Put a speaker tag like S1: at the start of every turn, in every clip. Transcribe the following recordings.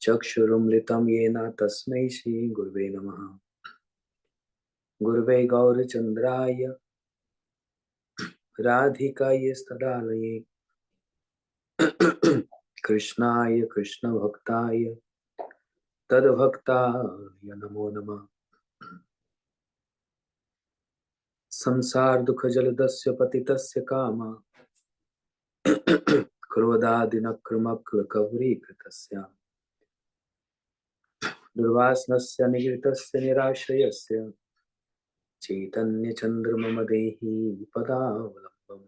S1: चक्षुरुमृतं येन तस्मै श्री गुरुवे नमः। गुरुवे गौरचन्द्राय राधिकायै तदालये कृष्णाय कृष्णभक्ताय तद्भक्ताय नमो नमः। संसार दुख जलदस्य पतितस्य कामा क्रोधादिनक्रमकृतस्य दुर्वासनस्य निगृतस्य निराश्रयस्य चैतन्य चन्द्रमम देहि पदावलम्बम्।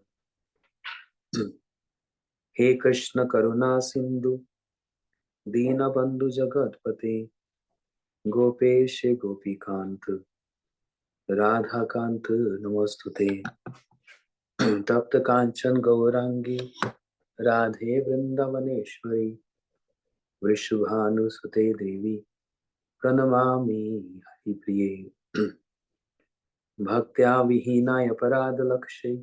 S1: हे कृष्ण करुणा सिंधु दीनबंधु जगतपते गोपेश गोपीकांत राधाकांत नमोस्तुते। तप्त कांचन गौरांगी राधे वृंदावनेश्वरी वृषभानुसुते देवी प्रणमामि हरिप्रिये। भक्त्या विहीनाय अपराधलक्ष्ये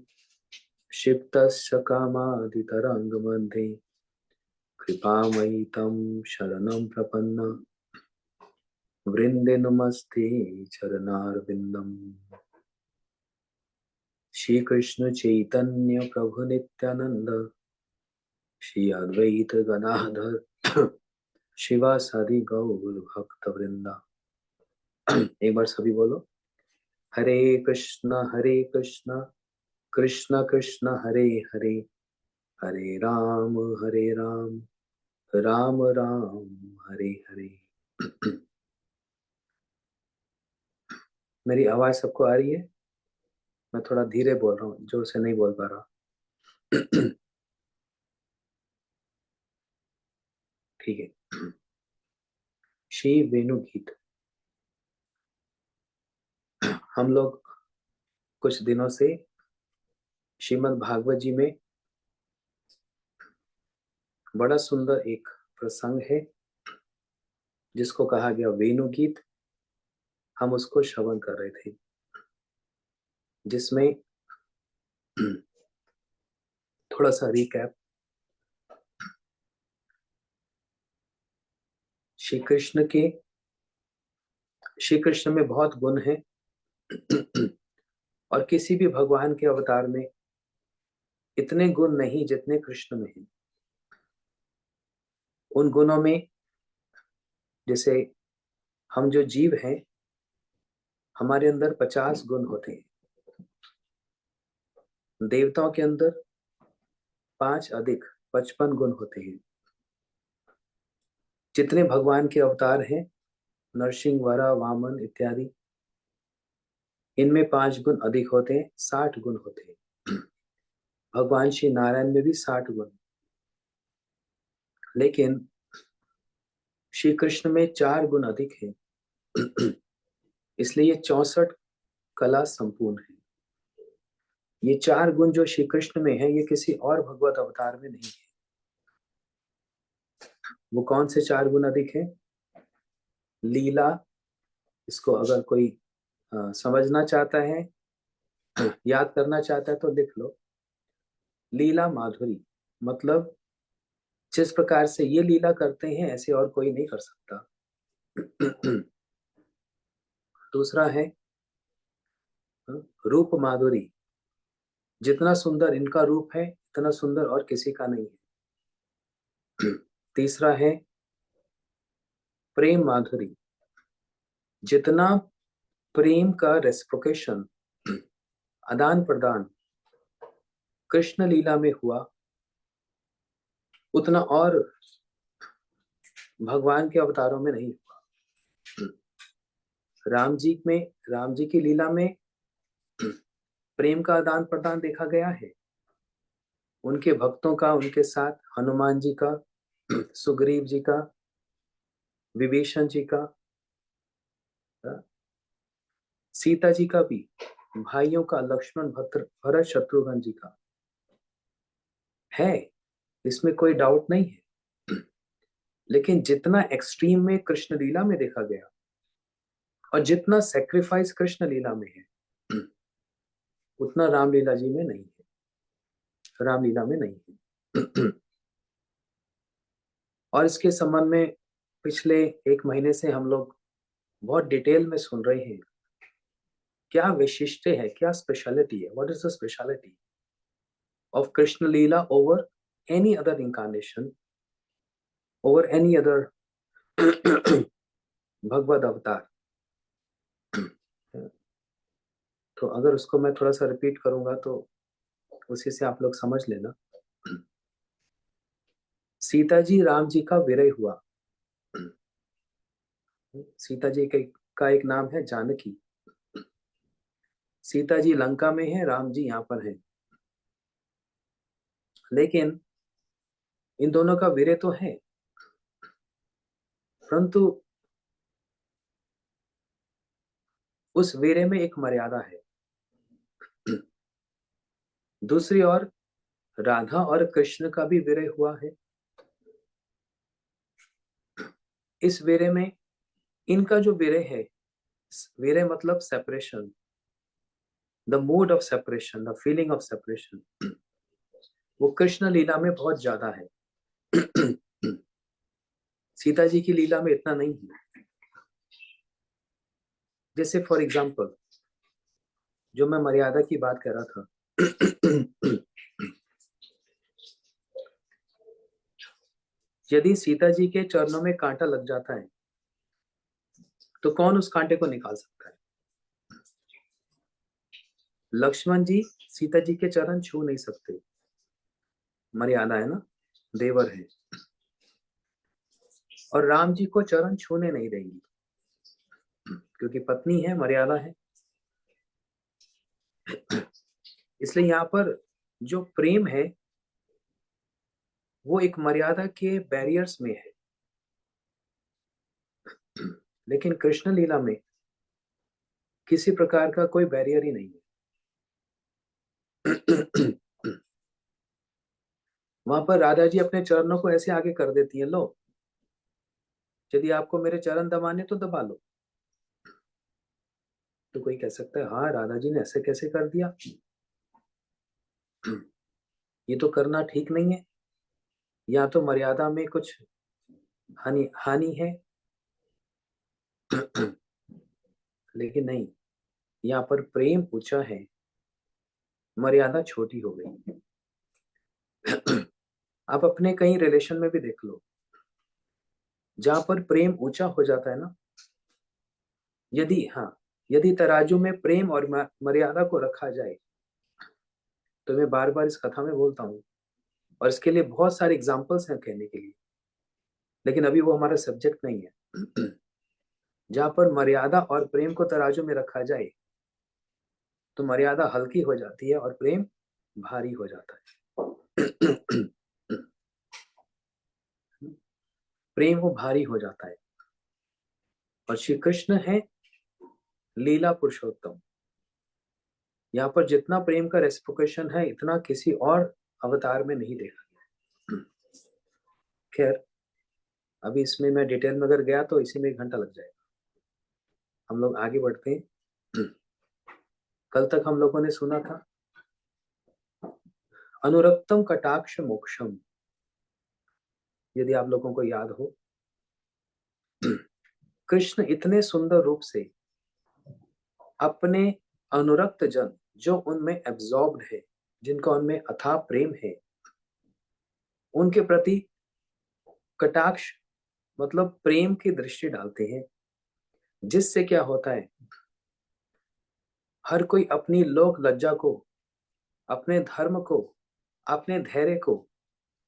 S1: क्षिप्तस्य कामादितरङ्गमध्ये कृपामयि तं शरणं प्रपन्न वृन्दे नमस्ते चरणारविन्दम्। श्री कृष्ण चैतन्य प्रभु नित्यानंद श्री अद्वैत गदाधर शिवासादि गौर भक्त वृंदा। एक बार सभी बोलो, हरे कृष्ण कृष्ण कृष्ण हरे हरे, हरे राम राम राम हरे हरे। मेरी आवाज सबको आ रही है? मैं थोड़ा धीरे बोल रहा हूँ, जोर से नहीं बोल पा रहा। ठीक है। श्री वेणु गीत। हम लोग कुछ दिनों से श्रीमद् भागवत जी में बड़ा सुंदर एक प्रसंग है जिसको कहा गया वेणु गीत। हम उसको श्रवण कर रहे थे, जिसमें थोड़ा सा रिकैप। श्री कृष्ण में बहुत गुण है और किसी भी भगवान के अवतार में इतने गुण नहीं जितने कृष्ण में हैं। उन गुणों में जैसे हम जो जीव हैं, हमारे अंदर 50 गुण होते हैं। देवताओं के अंदर 5 अधिक 55 गुण होते हैं। जितने भगवान के अवतार हैं, नरसिंह, वराह, वामन इत्यादि, इनमें 5 गुण अधिक होते हैं, 60 गुण होते हैं। भगवान श्री नारायण में भी 60 गुण, लेकिन श्री कृष्ण में 4 गुण अधिक हैं। इसलिए ये 64 कला संपूर्ण है। ये 4 गुण जो श्री कृष्ण में है, ये किसी और भगवत अवतार में नहीं है। वो कौन से 4 गुण अधिक है? लीला, इसको अगर कोई समझना चाहता है, याद करना चाहता है तो लिख लो। लीला माधुरी, मतलब जिस प्रकार से ये लीला करते हैं ऐसे और कोई नहीं कर सकता। दूसरा है रूप माधुरी, जितना सुंदर इनका रूप है इतना सुंदर और किसी का नहीं है। तीसरा है प्रेम माधुरी, जितना प्रेम का रेसिप्रोकेशन, आदान प्रदान कृष्ण लीला में हुआ, उतना और भगवान के अवतारों में नहीं हुआ। राम जी की लीला में प्रेम का आदान प्रदान देखा गया है, उनके भक्तों का उनके साथ, हनुमान जी का, सुग्रीव जी का, विभीषण जी का, सीता जी का भी, भाइयों का लक्ष्मण भरत शत्रुघ्न जी का है, इसमें कोई डाउट नहीं है। लेकिन जितना एक्सट्रीम में कृष्ण लीला में देखा गया और जितना सेक्रीफाइस कृष्ण लीला में है, उतना रामलीला जी में नहीं है, रामलीला में नहीं है। और इसके संबंध में पिछले 1 महीने से हम लोग बहुत डिटेल में सुन रहे हैं क्या विशिष्ट है, क्या स्पेशलिटी है, what is the speciality of Krishna Leela over any other incarnation, over any other Bhagavad अवतार। तो अगर उसको मैं थोड़ा सा रिपीट करूंगा तो उसी से आप लोग समझ लेना। सीता जी राम जी का विरह हुआ। सीता जी का एक नाम है जानकी। सीता जी लंका में है, राम जी यहाँ पर हैं। लेकिन इन दोनों का विरह तो है, परंतु उस विरह में एक मर्यादा है। दूसरी ओर राधा और कृष्ण का भी विरह हुआ है। इस विरह में इनका जो विरह है, विरह मतलब separation, the mood off separation, the feeling of separation, वो कृष्ण लीला में बहुत ज्यादा है। सीता जी की लीला में इतना नहीं है। जैसे फॉर एग्जाम्पल जो मैं मर्यादा की बात कर रहा था, यदि सीता जी के चरणों में कांटा लग जाता है तो कौन उस कांटे को निकाल सकता है? लक्ष्मण जी सीता जी के चरण छू नहीं सकते, मर्यादा है ना, देवर है। और राम जी को चरण छूने नहीं देंगी क्योंकि पत्नी है, मर्यादा है। इसलिए यहाँ पर जो प्रेम है वो एक मर्यादा के बैरियर्स में है। लेकिन कृष्ण लीला में किसी प्रकार का कोई बैरियर ही नहीं है। वहां पर राधा जी अपने चरणों को ऐसे आगे कर देती है, लो यदि आपको मेरे चरण दबाने तो दबा लो। तो कोई कह सकता है हाँ राधा जी ने ऐसे कैसे कर दिया, ये तो करना ठीक नहीं है, या तो मर्यादा में कुछ हानि हानि है। लेकिन नहीं, यहाँ पर प्रेम ऊंचा है, मर्यादा छोटी हो गई। आप अपने कई रिलेशन में भी देख लो, जहां पर प्रेम ऊंचा हो जाता है ना, यदि तराजू में प्रेम और मर्यादा को रखा जाए, तो मैं बार बार इस कथा में बोलता हूँ और इसके लिए बहुत सारे एग्जाम्पल्स हैं कहने के लिए, लेकिन अभी वो हमारा सब्जेक्ट नहीं है। जहां पर मर्यादा और प्रेम को तराजू में रखा जाए तो मर्यादा हल्की हो जाती है और प्रेम भारी हो जाता है। प्रेम वो भारी हो जाता है। और श्री कृष्ण है लीला पुरुषोत्तम। यहाँ पर जितना प्रेम का रेसिप्रोकेशन है इतना किसी और अवतार में नहीं देखा गया। खैर अभी इसमें मैं डिटेल में अगर गया तो इसी में 1 घंटा लग जाएगा। हम लोग आगे बढ़ते हैं। कल तक हम लोगों ने सुना था अनुरक्तम कटाक्ष मोक्षम, यदि आप लोगों को याद हो। कृष्ण इतने सुंदर रूप से अपने अनुरक्त जन, जो उनमें एब्जॉर्ब्ड है, जिनका उनमें अथाह प्रेम है, उनके प्रति कटाक्ष मतलब प्रेम की दृष्टि डालते हैं, जिससे क्या होता है, हर कोई अपनी लोक लज्जा को, अपने धर्म को, अपने धैर्य को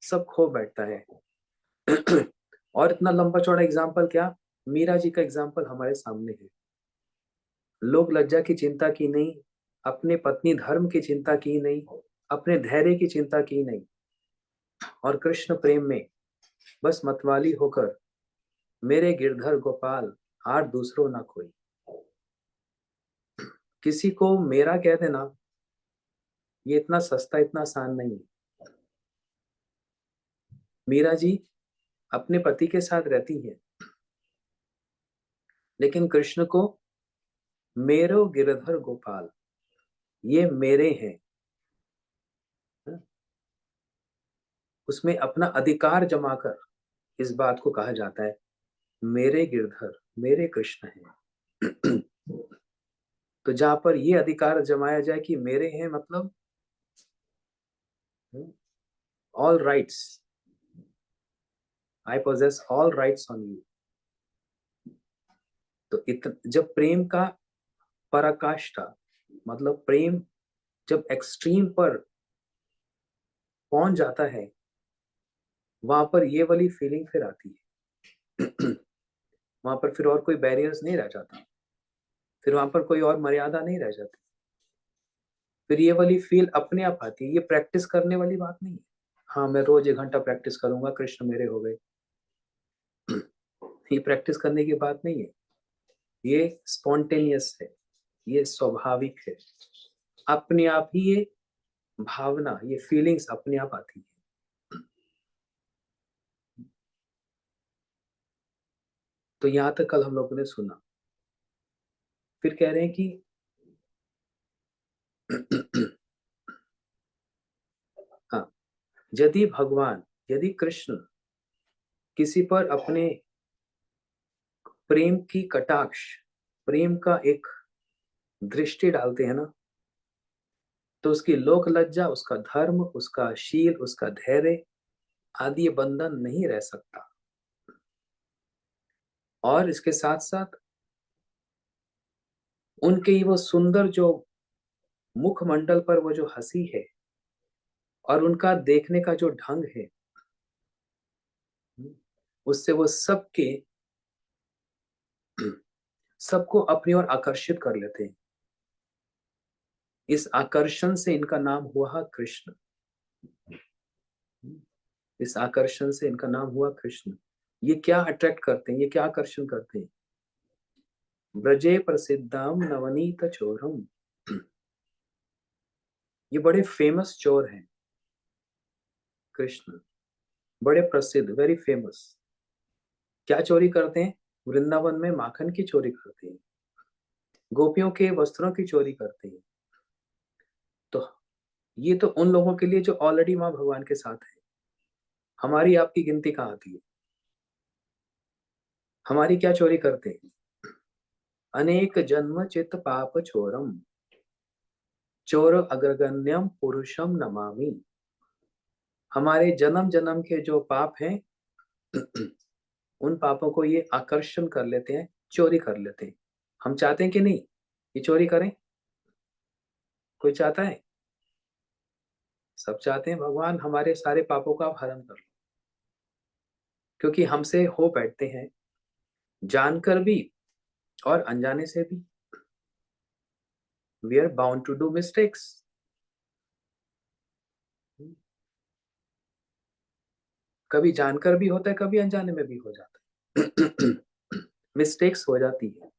S1: सब खो बैठता है। और इतना लंबा चौड़ा एग्जाम्पल क्या, मीरा जी का एग्जाम्पल हमारे सामने है। लोक लज्जा की चिंता की नहीं, अपने पत्नी धर्म की चिंता की नहीं, अपने धैर्य की चिंता की नहीं, और कृष्ण प्रेम में बस मतवाली होकर मेरे गिरधर गोपाल आर दूसरों ना कोई। किसी को मेरा कह देना ये इतना सस्ता, इतना आसान नहीं है। मीरा जी अपने पति के साथ रहती है, लेकिन कृष्ण को मेरो गिरधर गोपाल, ये मेरे हैं, उसमें अपना अधिकार जमाकर इस बात को कहा जाता है मेरे गिरधर मेरे कृष्ण हैं। तो जहां पर ये अधिकार जमाया जाए कि मेरे हैं, मतलब all rights, I poses all rights on you. तो जब प्रेम का पराकाष्ठा, मतलब प्रेम जब एक्सट्रीम पर पहुंच जाता है, वहां पर ये वाली फीलिंग फिर आती है। वहां पर फिर और कोई बैरियर्स नहीं रह जाता, फिर वहां पर कोई और मर्यादा नहीं रह जाती, फिर ये वाली फील अपने आप आती है। ये प्रैक्टिस करने वाली बात नहीं है। हाँ, मैं रोज 1 घंटा प्रैक्टिस करूंगा, कृष्ण मेरे हो गए। ये प्रैक्टिस करने की बात नहीं है, ये स्पॉन्टेनियस है, ये स्वाभाविक है। अपने आप ही ये भावना, ये फीलिंग्स अपने आप आती है। तो यहां तक कल हम लोगों ने सुना। फिर कह रहे हैं कि हाँ, यदि भगवान, यदि कृष्ण किसी पर अपने प्रेम की कटाक्ष, प्रेम का एक दृष्टि डालते हैं ना, तो उसकी लोक लज्जा, उसका धर्म, उसका शील, उसका धैर्य आदि ये बंधन नहीं रह सकता। और इसके साथ साथ उनके वो सुंदर जो मुखमंडल पर वो जो हंसी है, और उनका देखने का जो ढंग है, उससे वो सबको अपनी ओर आकर्षित कर लेते हैं। इस आकर्षण से इनका नाम हुआ कृष्ण। इस आकर्षण से इनका नाम हुआ कृष्ण। ये क्या अट्रैक्ट करते हैं, ये क्या आकर्षण करते हैं? ब्रजे प्रसिद्धाम नवनीत चोरम। ये बड़े फेमस चोर हैं कृष्ण, बड़े प्रसिद्ध, वेरी फेमस। क्या चोरी करते हैं? वृंदावन में माखन की चोरी करते हैं, गोपियों के वस्त्रों की चोरी करते हैं। तो ये तो उन लोगों के लिए जो ऑलरेडी मां भगवान के साथ है। हमारी आपकी गिनती कहाँ आती है? हमारी क्या चोरी करते हैं? अनेक जन्म चित पाप चोरम, चोर अग्रगण्यम पुरुषम नमामि। हमारे जन्म जन्म के जो पाप हैं, उन पापों को ये आकर्षण कर लेते हैं, चोरी कर लेते हैं। हम चाहते हैं कि नहीं ये चोरी करें? कोई चाहता है? सब चाहते हैं भगवान हमारे सारे पापों का आप हरण कर लो, क्योंकि हमसे हो बैठते हैं, जानकर भी और अनजाने से भी। We are bound to do mistakes. कभी जानकर भी होता है, कभी अनजाने में भी हो जाता है। मिस्टेक्स हो जाती है।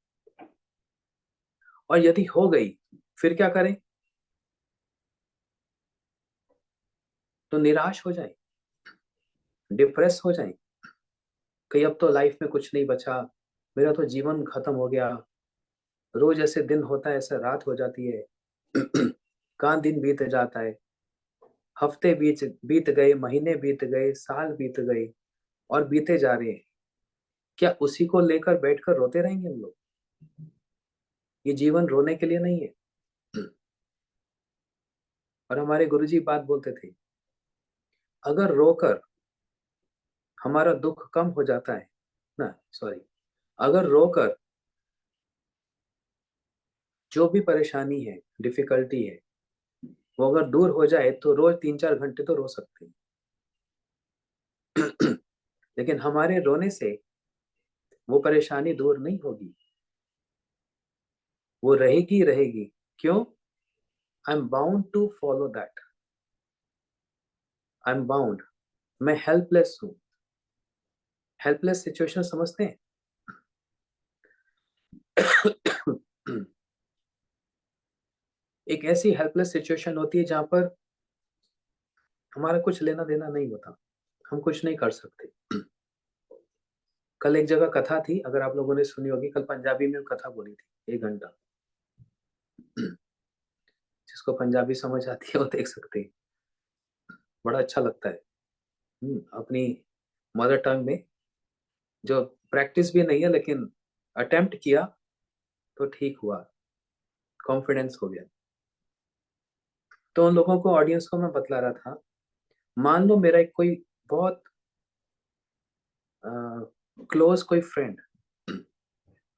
S1: और यदि हो गई, फिर क्या करें? तो निराश हो जाए, डिप्रेस हो जाए, कि अब तो लाइफ में कुछ नहीं बचा, मेरा तो जीवन खत्म हो गया। रोज ऐसे दिन होता है, ऐसे रात हो जाती है। कहाँ दिन बीत जाता है, हफ्ते बीत बीत गए, महीने बीत गए, साल बीत गए, और बीते जा रहे हैं। क्या उसी को लेकर बैठकर रोते रहेंगे हम लोग? ये जीवन रोने के लिए नहीं है। और हमारे गुरुजी बात बोलते थे, अगर रोकर हमारा दुख कम हो जाता है ना, सॉरी, अगर रोकर जो भी परेशानी है, डिफिकल्टी है, वो अगर दूर हो जाए तो रोज 3-4 घंटे तो रो सकते हैं। लेकिन हमारे रोने से वो परेशानी दूर नहीं होगी, वो रहेगी रहेगी। क्यों? I am bound to follow that, I am bound. मैं हेल्पलेस हूं। हेल्पलेस सिचुएशन समझते हैं? एक ऐसी हेल्पलेस सिचुएशन होती है जहां पर हमारा कुछ लेना देना नहीं होता, हम कुछ नहीं कर सकते। कल एक जगह कथा थी, अगर आप लोगों ने सुनी होगी, कल पंजाबी में कथा बोली थी 1 घंटा। जिसको पंजाबी समझ आती है वो देख सकते हैं, बड़ा अच्छा लगता है। अपनी मदर टंग में जो प्रैक्टिस भी नहीं है लेकिन अटेम्प्ट किया तो ठीक हुआ, कॉन्फिडेंस हो गया। तो उन लोगों को, ऑडियंस को मैं बतला रहा था, मान लो मेरा एक कोई बहुत क्लोज कोई फ्रेंड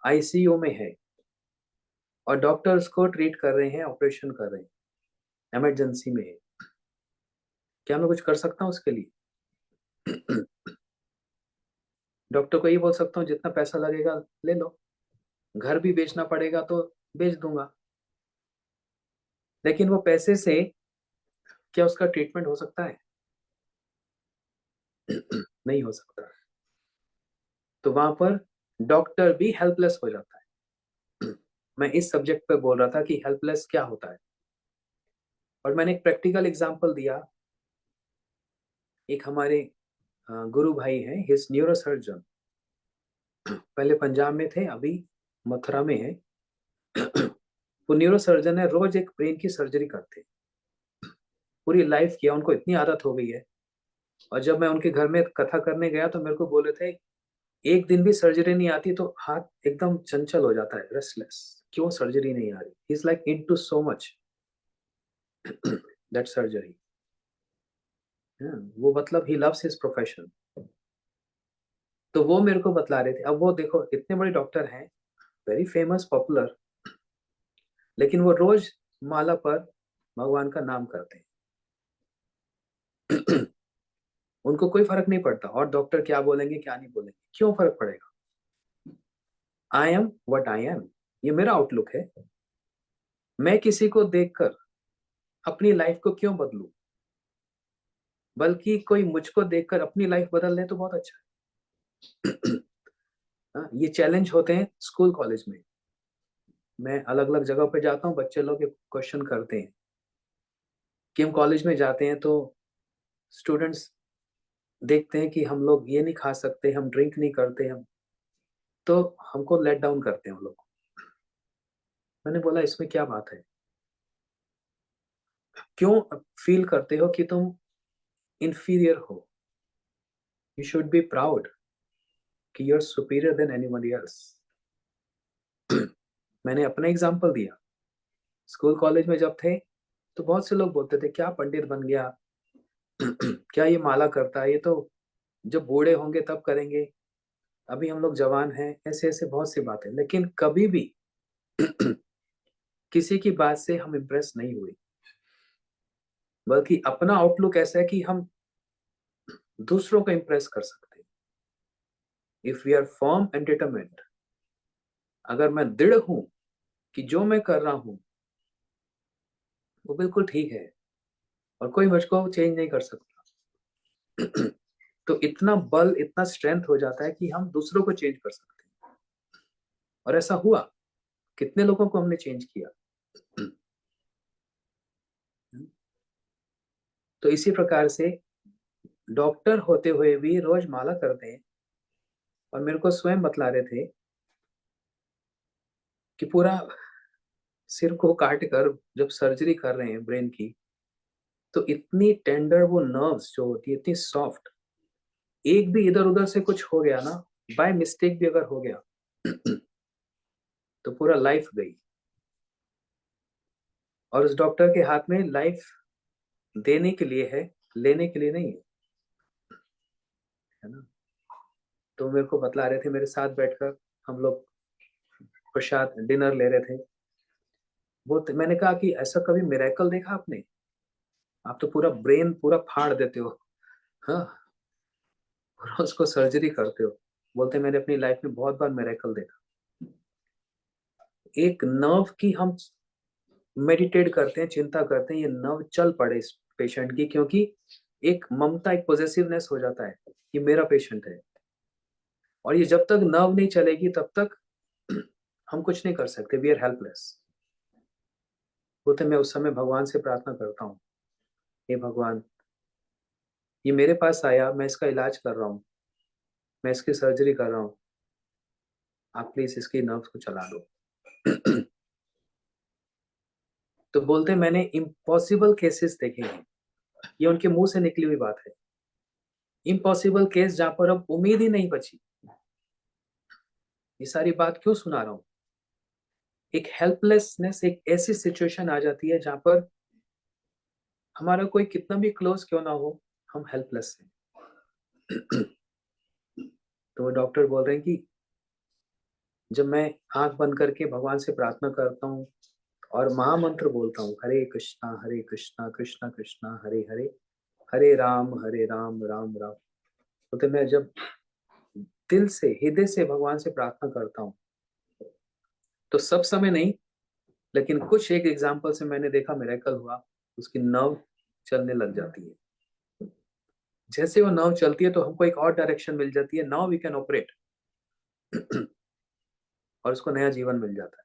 S1: आईसीयू में है और डॉक्टर्स को ट्रीट कर रहे हैं, ऑपरेशन कर रहे हैं, इमरजेंसी में है। क्या मैं कुछ कर सकता हूँ उसके लिए? डॉक्टर को ये बोल सकता हूँ जितना पैसा लगेगा ले लो, घर भी बेचना पड़ेगा तो बेच दूंगा, लेकिन वो पैसे से क्या उसका ट्रीटमेंट हो सकता है? नहीं हो सकता। तो वहां पर डॉक्टर भी हेल्पलेस हो जाता है। मैं इस सब्जेक्ट पे बोल रहा था कि हेल्पलेस क्या होता है, और मैंने एक प्रैक्टिकल एग्जांपल दिया। एक हमारे गुरु भाई हैं, हिज न्यूरो सर्जन, पहले पंजाब में थे, अभी मथुरा में है। वो न्यूरो सर्जन है, रोज एक ब्रेन की सर्जरी करते हैं, पूरी लाइफ किया, उनको इतनी आदत हो गई है। और जब मैं उनके घर में कथा करने गया तो मेरे को बोले थे एक दिन भी सर्जरी नहीं आती तो हाथ एकदम चंचल हो जाता है, रेस्टलेस, क्यों सर्जरी नहीं आ रही? He is like into so much that surgery. वो मतलब ही लव्स हिज प्रोफेशन। तो वो मेरे को बतला रहे थे। अब वो देखो, इतने बड़े डॉक्टर हैं, वेरी फेमस, पॉपुलर, लेकिन वो रोज माला पर भगवान का नाम करते हैं। उनको कोई फर्क नहीं पड़ता और डॉक्टर क्या बोलेंगे क्या नहीं बोलेंगे, क्यों फर्क पड़ेगा? I am what I am, ये मेरा आउटलुक है। मैं किसी को देखकर अपनी लाइफ को क्यों बदलूं? बल्कि कोई मुझको देखकर अपनी लाइफ बदल ले तो बहुत अच्छा है। हाँ, ये चैलेंज होते हैं स्कूल कॉलेज में। मैं अलग अलग जगह पे जाता हूँ, बच्चे लोग क्वेश्चन करते हैं कि हम कॉलेज में जाते हैं तो स्टूडेंट्स देखते हैं कि हम लोग ये नहीं खा सकते, हम ड्रिंक नहीं करते, हम तो हमको लेट डाउन करते हैं हम लोग। मैंने बोला इसमें क्या बात है? क्यों फील करते हो कि तुम इंफीरियर हो? यू शुड बी प्राउड कि you are superior than anybody else. मैंने अपना एग्जांपल दिया। स्कूल कॉलेज में जब थे तो बहुत से लोग बोलते थे क्या पंडित बन गया, क्या ये माला करता है, ये तो जब बूढ़े होंगे तब करेंगे, अभी हम लोग जवान हैं, ऐसे ऐसे बहुत सी बातें। लेकिन कभी भी किसी की बात से हम इम्प्रेस नहीं हुए, बल्कि अपना आउटलुक ऐसा है कि हम दूसरों को इम्प्रेस कर सकते हैं। If we are firm and determined, अगर मैं दृढ़ हूं कि जो मैं कर रहा हूं वो बिल्कुल ठीक है और कोई मुझको चेंज नहीं कर सकता, तो इतना बल, इतना स्ट्रेंथ हो जाता है कि हम दूसरों को चेंज कर सकते हैं। और ऐसा हुआ, कितने लोगों को हमने चेंज किया। तो इसी प्रकार से डॉक्टर होते हुए भी रोज माला करते हैं। और मेरे को स्वयं बतला रहे थे कि पूरा सिर को काट कर जब सर्जरी कर रहे हैं ब्रेन की, तो इतनी टेंडर वो नर्व्स जो होती है, इतनी सॉफ्ट, एक भी इधर उधर से कुछ हो गया ना, बाय मिस्टेक भी अगर हो गया तो पूरा लाइफ गई। और उस डॉक्टर के हाथ में लाइफ देने के लिए है, लेने के लिए नहीं है, है ना? तो मेरे को बतला रहे थे, मेरे साथ बैठकर हम लोग प्रसाद डिनर ले रहे थे। वो मैंने कहा कि ऐसा कभी मिरेकल देखा आपने? आप तो पूरा ब्रेन पूरा फाड़ देते हो, हाँ, और उसको सर्जरी करते हो। बोलते मैंने अपनी लाइफ में बहुत बार मिरेकल देखा। एक नर्व की हम मेडिटेट करते हैं, चिंता करते हैं, ये नर्व चल पड़े इस पेशेंट की, क्योंकि एक ममता, एक पॉजिटिवनेस हो जाता है, ये मेरा पेशेंट है। और ये जब तक नर्व नहीं चलेगी तब तक हम कुछ नहीं कर सकते, वी आर हेल्पलेस। बोलते मैं उस समय भगवान से प्रार्थना करता हूँ, हे भगवान, ये मेरे पास आया, मैं इसका इलाज कर रहा हूँ, मैं इसकी सर्जरी कर रहा हूँ, आप प्लीज इसकी नर्व्स को चला दो। तो बोलते मैंने इम्पॉसिबल केसेस देखे हैं, ये उनके मुंह से निकली हुई बात है। इम्पॉसिबल केस जहां पर अब उम्मीद ही नहीं बची, ये सारी बात क्यों सुना रहा हूं? एक हेल्पलेसनेस, एक ऐसी सिचुएशन आ जाती है जहां पर हमारा कोई कितना भी क्लोज क्यों ना हो, हम हेल्पलेस हैं। तो वो डॉक्टर बोल रहे हैं कि जब मैं आंख बंद करके भगवान से प्रार्थना करता हूँ और महामंत्र बोलता हूँ, हरे कृष्णा कृष्णा कृष्णा हरे हरे, हरे राम राम राम, तो मैं जब दिल से हृदय से भगवान से प्रार्थना करता हूँ, तो सब समय नहीं, लेकिन कुछ एक एग्जाम्पल से मैंने देखा मिरेकल हुआ, उसकी नर्व चलने लग जाती है। जैसे वो नर्व चलती है तो हमको एक और डायरेक्शन मिल जाती है, नाउ वी कैन ऑपरेट, और उसको नया जीवन मिल जाता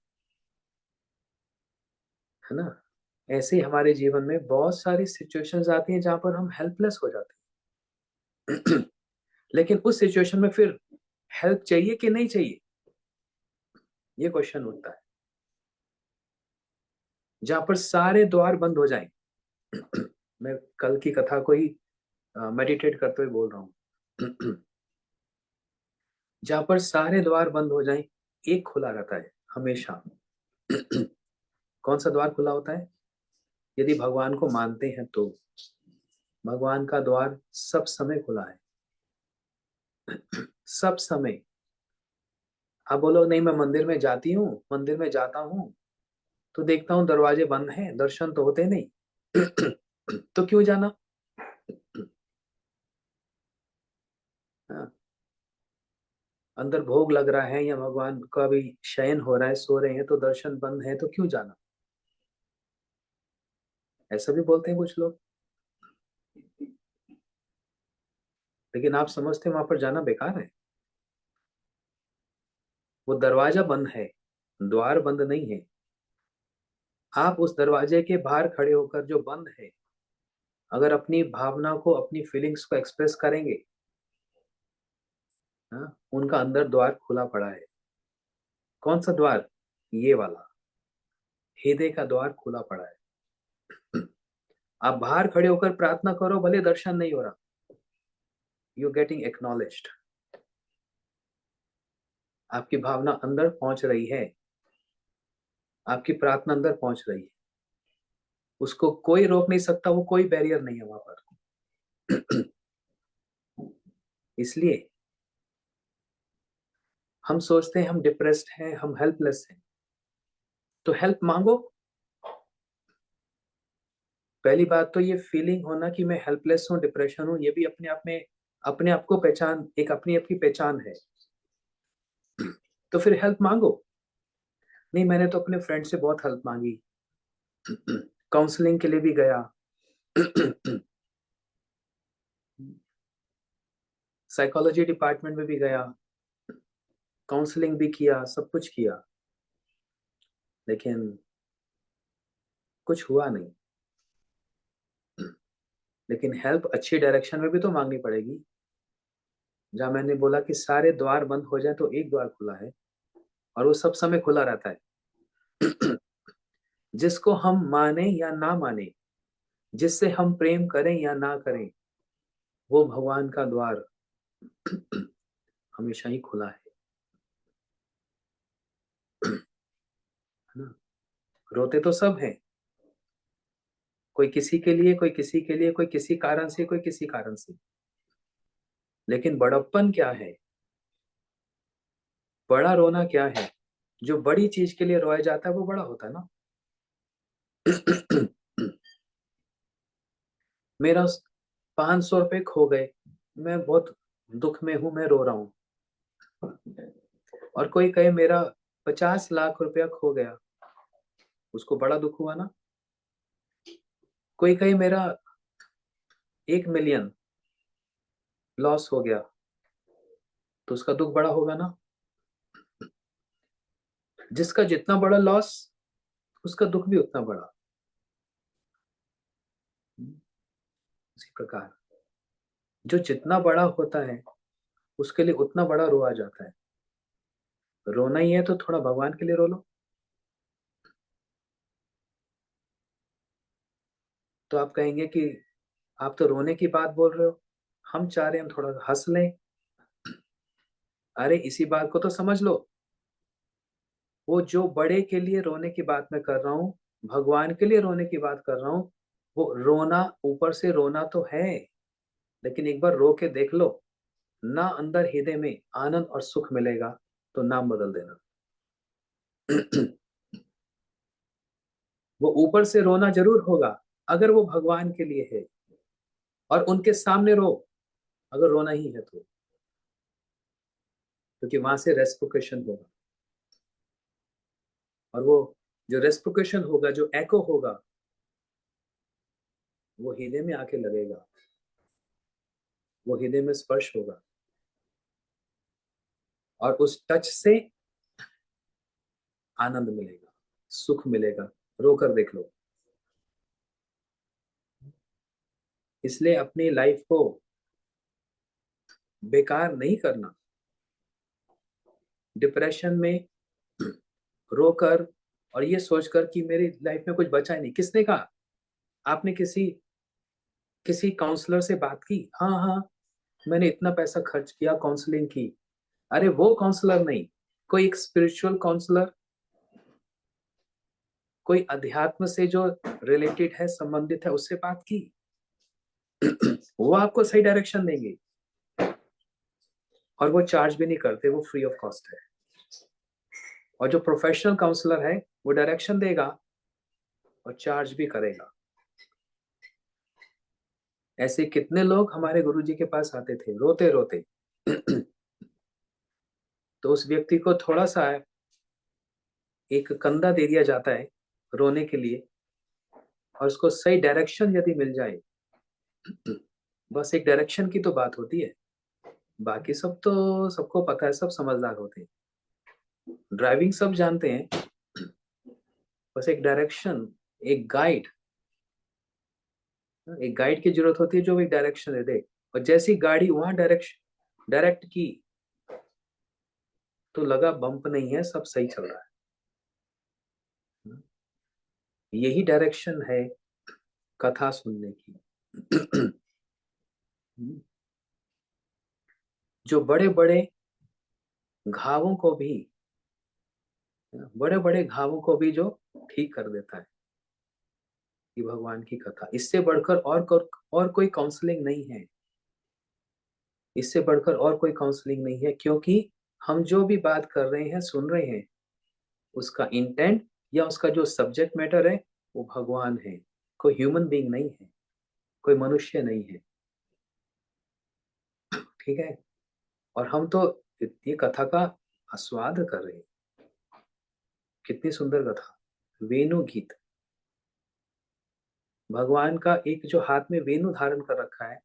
S1: है ना। ऐसे ही हमारे जीवन में बहुत सारी सिचुएशंस आती हैं जहां पर हम हेल्पलेस हो जाते हैं। लेकिन उस सिचुएशन में फिर हेल्प चाहिए कि नहीं चाहिए, ये क्वेश्चन उठता है। जहां पर सारे द्वार बंद हो जाएं, मैं कल की कथा को ही मेडिटेट करते हुए बोल रहा हूं। जहां पर सारे द्वार बंद हो जाएं, एक खुला रहता है हमेशा। कौन सा द्वार खुला होता है? यदि भगवान को मानते हैं तो भगवान का द्वार सब समय खुला है, सब समय। आप बोलो नहीं, मैं मंदिर में जाती हूँ, मंदिर में जाता हूँ तो देखता हूँ दरवाजे बंद हैं, दर्शन तो होते नहीं। तो क्यों जाना? हाँ, अंदर भोग लग रहा है या भगवान का भी शयन हो रहा है, सो रहे हैं, तो दर्शन बंद है तो क्यों जाना? ऐसा भी बोलते हैं कुछ लोग। लेकिन आप समझते हैं वहां पर जाना बेकार है। वो दरवाजा बंद है, द्वार बंद नहीं है। आप उस दरवाजे के बाहर खड़े होकर जो बंद है, अगर अपनी भावना को, अपनी फीलिंग्स को एक्सप्रेस करेंगे, हाँ, उनका अंदर द्वार खुला पड़ा है। कौन सा द्वार? ये वाला, हृदय का द्वार खुला पड़ा है। आप बाहर खड़े होकर प्रार्थना करो, भले दर्शन नहीं हो रहा, यू गेटिंग एक्नॉलेज्ड। आपकी भावना अंदर पहुंच रही है, आपकी प्रार्थना अंदर पहुंच रही है, उसको कोई रोक नहीं सकता, वो कोई बैरियर नहीं है वहां पर। इसलिए हम सोचते हैं हम डिप्रेस्ड हैं, हम हेल्पलेस हैं, तो हेल्प मांगो। पहली बात तो ये फीलिंग होना कि मैं हेल्पलेस हूँ, डिप्रेशन हूँ, ये भी अपने आप में, अपने आप को पहचान, एक अपनी आपकी पहचान है। तो फिर हेल्प मांगो। नहीं, मैंने तो अपने फ्रेंड से बहुत हेल्प मांगी, काउंसलिंग के लिए भी गया, साइकोलॉजी डिपार्टमेंट में भी गया, काउंसलिंग भी किया, सब कुछ किया, लेकिन कुछ हुआ नहीं। लेकिन हेल्प अच्छी डायरेक्शन में भी तो मांगनी पड़ेगी। जहां मैंने बोला कि सारे द्वार बंद हो जाए तो एक द्वार खुला है, और वो सब समय खुला रहता है। जिसको हम माने या ना माने, जिससे हम प्रेम करें या ना करें, वो भगवान का द्वार हमेशा ही खुला है। है ना? रोते तो सब हैं, कोई किसी के लिए, कोई किसी के लिए, कोई किसी कारण से, कोई किसी कारण से। लेकिन बड़प्पन क्या है? बड़ा रोना क्या है? जो बड़ी चीज के लिए रोया जाता है वो बड़ा होता है ना। मेरा 500 रुपए खो गए, मैं बहुत दुख में हूं, मैं रो रहा हूं। और कोई कहे मेरा 50 लाख रुपया खो गया, उसको बड़ा दुख हुआ ना। कोई कहे मेरा 1 मिलियन लॉस हो गया, तो उसका दुख बड़ा होगा ना। जिसका जितना बड़ा लॉस, उसका दुख भी उतना बड़ा। इसी प्रकार जो जितना बड़ा होता है, उसके लिए उतना बड़ा रोआ जाता है। रोना ही है तो थोड़ा भगवान के लिए रो लो। तो आप कहेंगे कि आप तो रोने की बात बोल रहे हो, हम चाह रहे हैं हम थोड़ा हंस लें। अरे इसी बात को तो समझ लो, वो जो बड़े के लिए रोने की बात मैं कर रहा हूँ, भगवान के लिए रोने की बात कर रहा हूँ, वो रोना ऊपर से रोना तो है, लेकिन एक बार रो के देख लो ना, अंदर हृदय में आनंद और सुख मिलेगा तो नाम बदल देना। वो ऊपर से रोना जरूर होगा अगर वो भगवान के लिए है, और उनके सामने रो अगर रोना ही है तो, क्योंकि वहां से रेस्पिरेशन होगा, और वो जो रेस्पिरेशन होगा, जो एको होगा, वो हृदय में आके लगेगा, वो हृदय में स्पर्श होगा, और उस टच से आनंद मिलेगा, सुख मिलेगा। रो कर देख लो। इसलिए अपनी लाइफ को बेकार नहीं करना। डिप्रेशन में रोकर और ये सोचकर कि मेरी लाइफ में कुछ बचा ही नहीं। किसने कहा? आपने किसी किसी काउंसलर से बात की? हाँ हाँ, मैंने इतना पैसा खर्च किया, काउंसलिंग की। अरे वो काउंसलर नहीं, कोई एक स्पिरिचुअल काउंसलर, कोई अध्यात्म से जो रिलेटेड है, संबंधित है, उससे बात की। वो आपको सही डायरेक्शन देंगे, और वो चार्ज भी नहीं करते, वो फ्री ऑफ कॉस्ट है। और जो प्रोफेशनल काउंसलर है वो डायरेक्शन देगा और चार्ज भी करेगा। ऐसे कितने लोग हमारे गुरुजी के पास आते थे रोते रोते। तो उस व्यक्ति को थोड़ा सा एक कंधा दे दिया जाता है रोने के लिए, और उसको सही डायरेक्शन यदि मिल जाए, बस एक डायरेक्शन की तो बात होती है, बाकी सब तो सबको पता है, सब समझदार होते हैं, ड्राइविंग सब जानते हैं, बस एक डायरेक्शन, एक गाइड, एक गाइड की जरूरत होती है जो एक डायरेक्शन दे दे। और जैसी गाड़ी वहां डायरेक्ट की तो लगा बम्प नहीं है, सब सही चल रहा है। यही डायरेक्शन है कथा सुनने की। जो बड़े बड़े घावों को भी, बड़े बड़े घावों को भी जो ठीक कर देता है, कि भगवान की कथा, इससे बढ़कर और कोई काउंसलिंग नहीं है। इससे बढ़कर और कोई काउंसलिंग नहीं है, क्योंकि हम जो भी बात कर रहे हैं, सुन रहे हैं, उसका इंटेंट या उसका जो सब्जेक्ट मैटर है वो भगवान है, कोई ह्यूमन बीइंग नहीं है, कोई मनुष्य नहीं है। ठीक है? और हम तो ये कथा का आस्वाद कर रहे हैं। कितनी सुंदर कथा, वेणु गीत। भगवान का एक जो हाथ में वेणु धारण कर रखा है,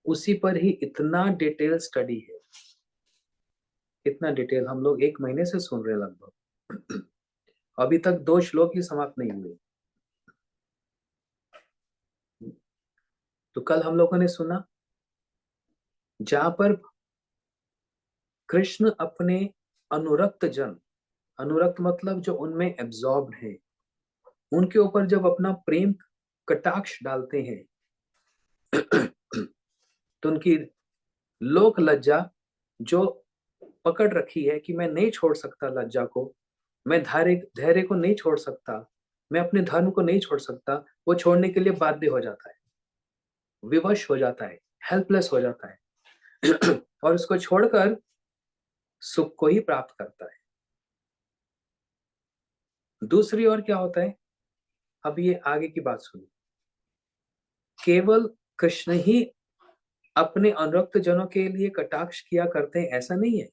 S1: उसी पर ही इतना डिटेल स्टडी है, इतना डिटेल। हम लोग 1 महीने से सुन रहे हैं लगभग। अभी तक 2 श्लोक ही समाप्त नहीं हुए। तो कल हम लोगों ने सुना जहां पर कृष्ण अपने अनुरक्त जन, अनुरक्त मतलब जो उनमें एब्जॉर्ब्ड है, उनके ऊपर जब अपना प्रेम कटाक्ष डालते हैं, तो उनकी लोक लज्जा जो पकड़ रखी है कि मैं नहीं छोड़ सकता लज्जा को, मैं धैर्य धैर्य को नहीं छोड़ सकता, मैं अपने धर्म को नहीं छोड़ सकता, वो छोड़ने के लिए बाध्य हो जाता है, विवश हो जाता है, हेल्पलेस हो जाता है। और उसको छोड़कर सुख को ही प्राप्त करता है। दूसरी ओर क्या होता है, अब ये आगे की बात सुनो। केवल कृष्ण ही अपने अनुरक्त जनों के लिए कटाक्ष किया करते हैं ऐसा नहीं है।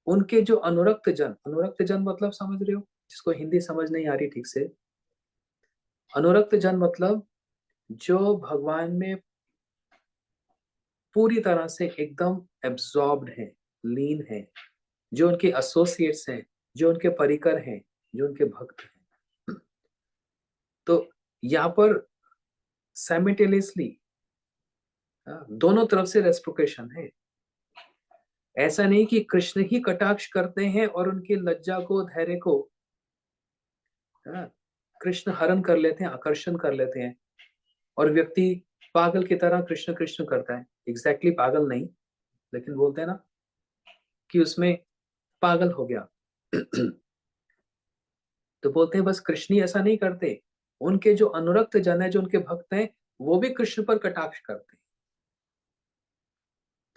S1: उनके जो अनुरक्त जन मतलब समझ रहे हो, जिसको हिंदी समझ नहीं आ रही ठीक से, अनुरक्त जन मतलब जो भगवान में पूरी तरह से एकदम एब्जॉर्ब्ड है, लीन है, जो उनके एसोसिएट्स हैं, जो उनके परिकर हैं, जो उनके भक्त हैं। तो यहाँ पर साइमल्टेनियसली दोनों तरफ से रेस्प्रोकेशन है। ऐसा नहीं कि कृष्ण ही कटाक्ष करते हैं और उनकी लज्जा को, धैर्य को कृष्ण हरण कर लेते हैं, आकर्षण कर लेते हैं, और व्यक्ति पागल की तरह कृष्ण कृष्ण करता है। एग्जैक्टली पागल नहीं, लेकिन बोलते हैं ना कि उसमें पागल हो गया। तो बोलते हैं बस कृष्ण ही ऐसा नहीं करते, उनके जो अनुरक्त जन है, जो उनके भक्त हैं, वो भी कृष्ण पर कटाक्ष करते हैं।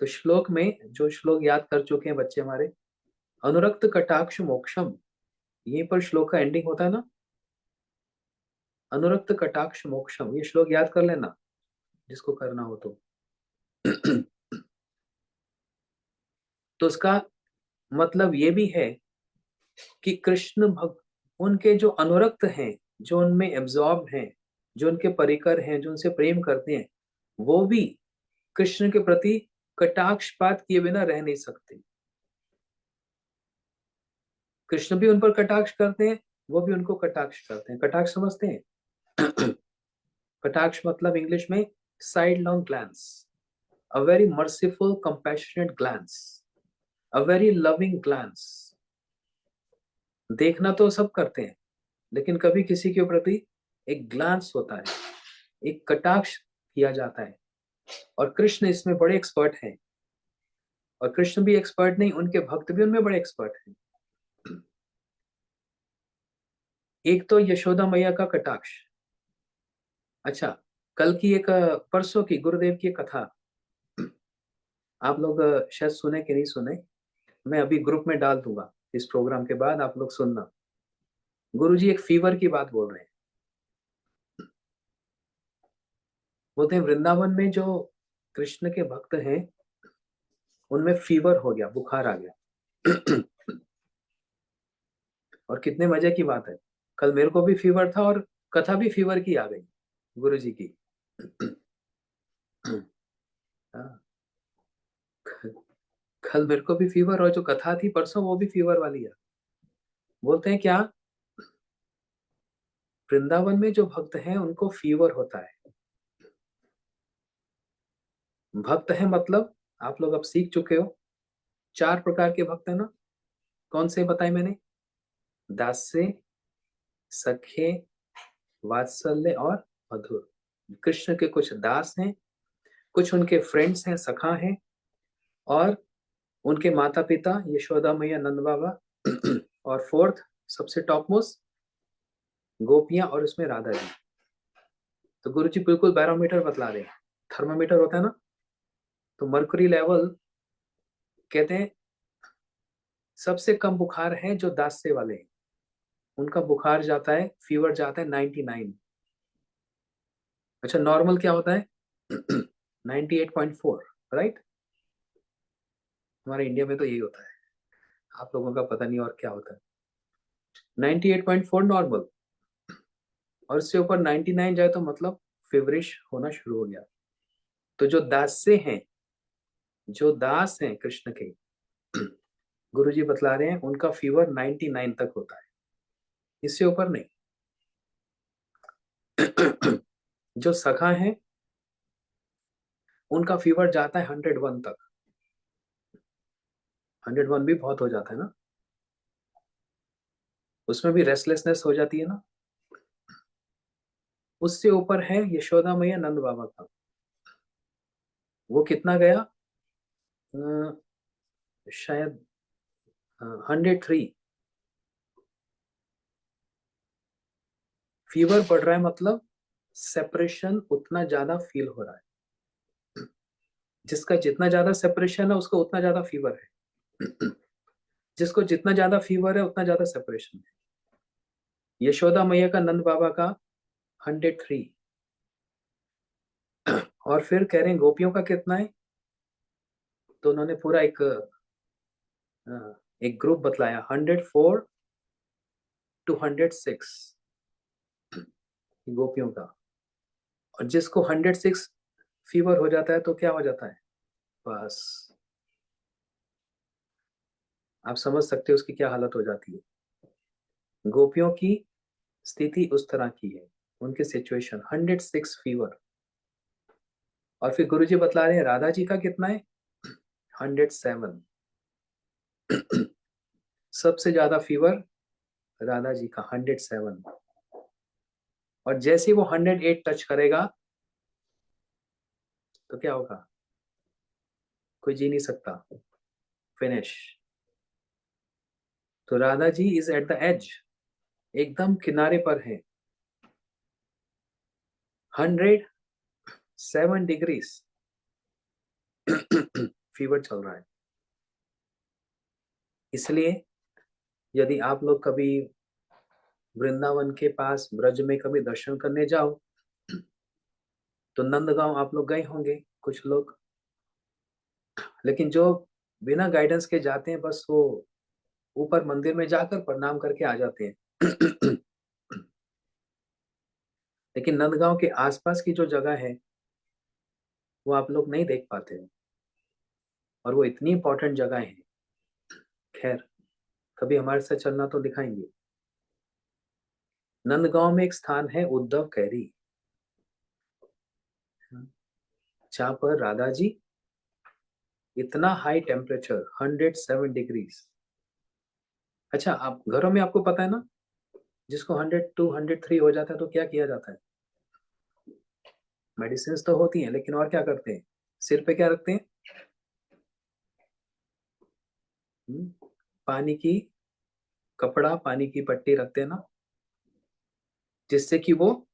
S1: तो श्लोक में जो श्लोक याद कर चुके हैं बच्चे हमारे, अनुरक्त कटाक्ष मोक्षम, यहीं पर श्लोक का एंडिंग होता है ना, अनुरक्त कटाक्ष मोक्षम, ये श्लोक याद कर लेना जिसको करना हो तो। तो उसका मतलब ये भी है कि कृष्ण भक्त, उनके जो अनुरक्त हैं, जो उनमें एब्जॉर्ब हैं, जो उनके परिकर हैं, जो उनसे प्रेम करते हैं, वो भी कृष्ण के प्रति कटाक्षपात किए बिना रह नहीं सकते। कृष्ण भी उन पर कटाक्ष करते हैं, वो भी उनको कटाक्ष करते हैं। कटाक्ष समझते हैं? कटाक्ष मतलब इंग्लिश में side long glance, a very merciful compassionate glance, a very loving glance. देखना तो सब करते हैं, लेकिन कभी किसी के प्रति एक ग्लांस होता है, एक कटाक्ष किया जाता है। और कृष्ण इसमें बड़े एक्सपर्ट हैं। और कृष्ण भी एक्सपर्ट नहीं, उनके भक्त भी उनमें बड़े एक्सपर्ट हैं। एक तो यशोदा मैया का कटाक्ष। अच्छा, कल की एक परसों की गुरुदेव की एक कथा, आप लोग शायद सुने कि नहीं सुने, मैं अभी ग्रुप में डाल दूंगा, इस प्रोग्राम के बाद आप लोग सुनना। गुरुजी एक फीवर की बात बोल रहे हैं। बोलते हैं वृंदावन में जो कृष्ण के भक्त हैं, उनमें फीवर हो गया, बुखार आ गया। और कितने मजे की बात है, कल मेरे को भी फीवर था और कथा भी फीवर की आ गई, गुरुजी की। हाँ, कल मेरे को भी फीवर, और जो कथा थी परसों वो भी फीवर वाली है। बोलते हैं क्या, वृंदावन में जो भक्त हैं उनको फीवर होता है। भक्त है मतलब आप लोग अब सीख चुके हो, 4 प्रकार के भक्त है ना। कौन से बताए मैंने? दास्य, सखे, वात्सल्य और मधुर। कृष्ण के कुछ दास हैं, कुछ उनके फ्रेंड्स हैं, सखा हैं, और उनके माता पिता यशोदा मैया, नंद बाबा, और फोर्थ सबसे टॉप मोस्ट गोपियां, और उसमें राधा जी। तो गुरु जी बिल्कुल बैरोमीटर बतला रहे हैं, थर्मामीटर होता है ना, तो मर्क्यूरी लेवल कहते हैं सबसे कम बुखार है जो दास्य वाले हैं, उनका बुखार जाता है, फीवर जाता है 99। अच्छा, नॉर्मल क्या होता है? 98.4, राइट। हमारे इंडिया में तो यही होता है, आप लोगों का पता नहीं और क्या होता है। 98.4 नॉर्मल, और इससे ऊपर 99 जाए तो मतलब फेवरिश होना शुरू हो गया। तो जो दास्य हैं, जो दास हैं कृष्ण के, गुरुजी बतला रहे हैं उनका फीवर 99 तक होता है, इससे ऊपर नहीं। जो सखा है उनका फीवर जाता है 101 तक। 101 भी बहुत हो जाता है ना, उसमें भी रेस्टलेसनेस हो जाती है ना। उससे ऊपर है यशोदा मैया, नंद बाबा का, वो कितना गया? शायद 103। फीवर बढ़ रहा है मतलब सेपरेशन उतना ज्यादा फील हो रहा है। जिसका जितना ज्यादा सेपरेशन है उसको उतना ज्यादा फीवर है। जिसको जितना ज्यादा फीवर है उतना ज्यादा सेपरेशन है। यशोदा मैया का, नंद बाबा का 103। और फिर कह रहे हैं गोपियों का कितना है, तो उन्होंने पूरा एक ग्रुप बतलाया, 104 to 106 गोपियों का। और जिसको 106 फीवर हो जाता है तो क्या हो जाता है, बस आप समझ सकते हो उसकी क्या हालत हो जाती है। गोपियों की स्थिति उस तरह की है, उनकी सिचुएशन 106 फीवर। और फिर गुरुजी बतला रहे हैं राधा जी का कितना है, 107। सबसे ज्यादा फीवर राधा जी का 107। और जैसे ही वो 108 टच करेगा तो क्या होगा, कोई जी नहीं सकता, फिनिश। तो Radha ji is at the age, एकदम किनारे पर है, 107 डिग्रीज फीवर चल रहा है। इसलिए यदि आप लोग कभी वृंदावन के पास ब्रज में कभी दर्शन करने जाओ, तो नंदगांव आप लोग गए होंगे कुछ लोग, लेकिन जो बिना गाइडेंस के जाते हैं बस वो ऊपर मंदिर में जाकर प्रणाम करके आ जाते हैं। लेकिन नंदगांव के आसपास की जो जगह है वो आप लोग नहीं देख पाते हो, और वो इतनी इंपॉर्टेंट जगह है। खैर, कभी हमारे साथ चलना तो दिखाएंगे। नंदगांव में एक स्थान है उद्धव कैरी, जहां पर राधा जी इतना हाई टेम्परेचर 107 डिग्रीज। अच्छा, आप घरों में आपको पता है ना, जिसको 102 103 हो जाता है तो क्या किया जाता है? मेडिसिन तो होती हैं, लेकिन और क्या करते हैं? सिर पे क्या रखते हैं? पानी की कपड़ा, पानी की पट्टी रखते हैं ना, जिससे कि वो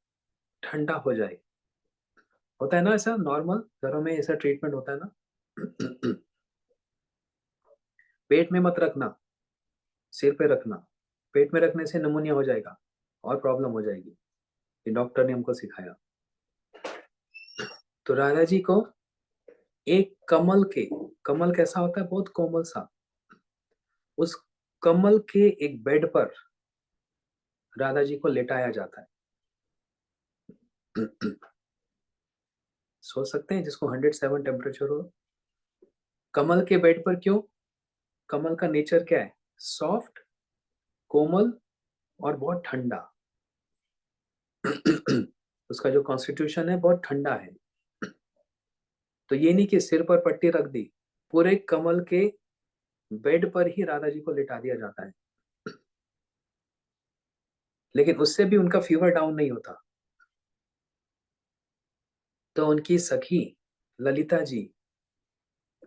S1: ठंडा हो जाए। होता है ना ऐसा, नॉर्मल घरों में ऐसा ट्रीटमेंट होता है ना। पेट में मत रखना, सिर पे रखना। पेट में रखने से निमोनिया हो जाएगा और प्रॉब्लम हो जाएगी, ये डॉक्टर ने हमको सिखाया। तो राधा जी को एक कमल कैसा होता है, बहुत कोमल सा, उस कमल के एक बेड पर राधा जी को लेटाया जाता है। सोच सकते हैं, जिसको 107 टेम्परेचर हो, कमल के बेड पर क्यों? कमल का नेचर क्या है? सॉफ्ट, कोमल और बहुत ठंडा। उसका जो कॉन्स्टिट्यूशन है बहुत ठंडा है। तो ये नहीं कि सिर पर पट्टी रख दी, पूरे कमल के बेड पर ही राधा जी को लिटा दिया जाता है। लेकिन उससे भी उनका फीवर डाउन नहीं होता। तो उनकी सखी ललिता जी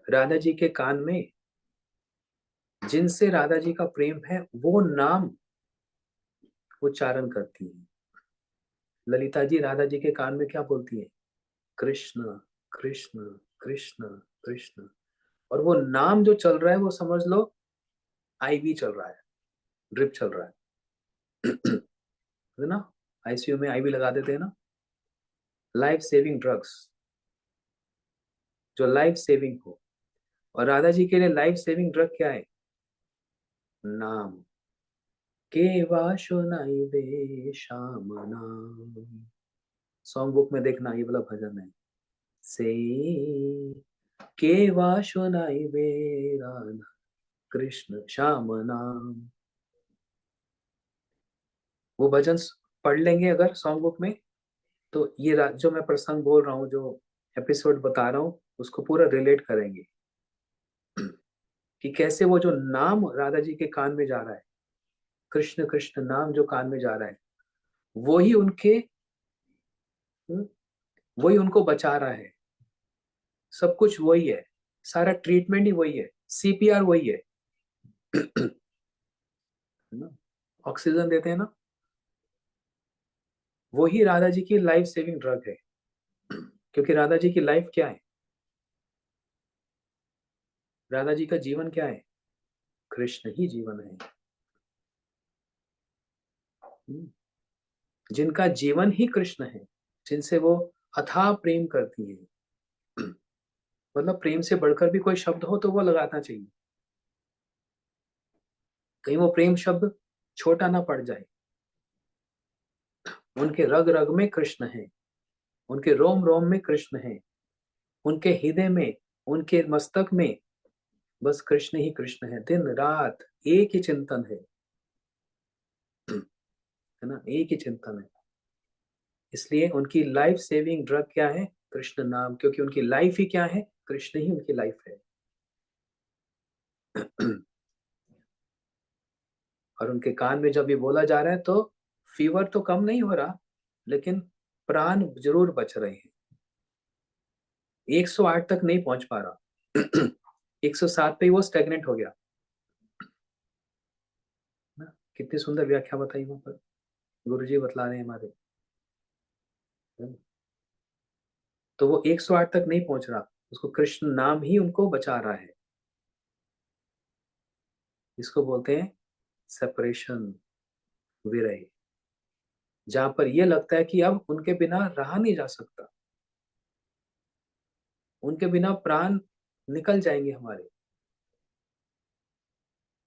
S1: राधा जी के कान में, जिनसे राधा जी का प्रेम है, वो नाम उच्चारण करती है। ललिता जी राधा जी के कान में क्या बोलती है? कृष्ण कृष्ण कृष्ण कृष्ण। और वो नाम जो चल रहा है वो समझ लो आईवी चल रहा है, ड्रिप चल रहा है ना। आईसीयू में आईवी लगा देते हैं ना, लाइफ सेविंग ड्रग्स, जो लाइफ सेविंग हो। और राधा जी के लिए लाइफ सेविंग ड्रग क्या है? नाम। के वाशुनाई बे श्याम नाम। सॉन्ग बुक में देखना, ये वाला भजन है। से के वाशुनाई बे राधा कृष्ण श्याम नाम। वो भजन पढ़ लेंगे अगर सॉन्ग बुक में, तो ये जो मैं प्रसंग बोल रहा हूँ, जो एपिसोड बता रहा हूँ, उसको पूरा रिलेट करेंगे। कि कैसे वो जो नाम राधा जी के कान में जा रहा है, कृष्ण कृष्ण नाम जो कान में जा रहा है, वो ही उनके वही उनको बचा रहा है। सब कुछ वही है, सारा ट्रीटमेंट ही वही है, सीपीआर वही है। ऑक्सीजन देते हैं ना, वही राधा जी की लाइफ सेविंग ड्रग है। क्योंकि राधा जी की लाइफ क्या है? राधा जी का जीवन क्या है? कृष्ण ही जीवन है। जिनका जीवन ही कृष्ण है, जिनसे वो अथाह प्रेम करती है। मतलब प्रेम से बढ़कर भी कोई शब्द हो तो वो लगाना चाहिए, कहीं वो प्रेम शब्द छोटा ना पड़ जाए। उनके रग रग में कृष्ण है, उनके रोम रोम में कृष्ण है, उनके हृदय में, उनके मस्तक में बस कृष्ण ही कृष्ण है। दिन रात एक ही चिंतन है ना, एक ही चिंतन है। इसलिए उनकी लाइफ सेविंग ड्रग क्या है? कृष्ण नाम। क्योंकि उनकी लाइफ ही क्या है? कृष्ण ही उनकी लाइफ है। और उनके कान में जब ये बोला जा रहा है तो फीवर तो कम नहीं हो रहा, लेकिन प्राण जरूर बच रहे हैं। 108 तक नहीं पहुंच पा रहा। 107 पे ही वो स्टेगनेंट हो गया। कितनी सुंदर व्याख्या बताई वहां पर, गुरुजी बतला रहे हैं हमारे। तो वो 108 तक नहीं पहुंच रहा, उसको कृष्ण नाम ही उनको बचा रहा है। इसको बोलते हैं सेपरेशन, विरह, जहां पर ये लगता है कि अब उनके बिना रहा नहीं जा सकता, उनके बिना प्राण निकल जाएंगे हमारे।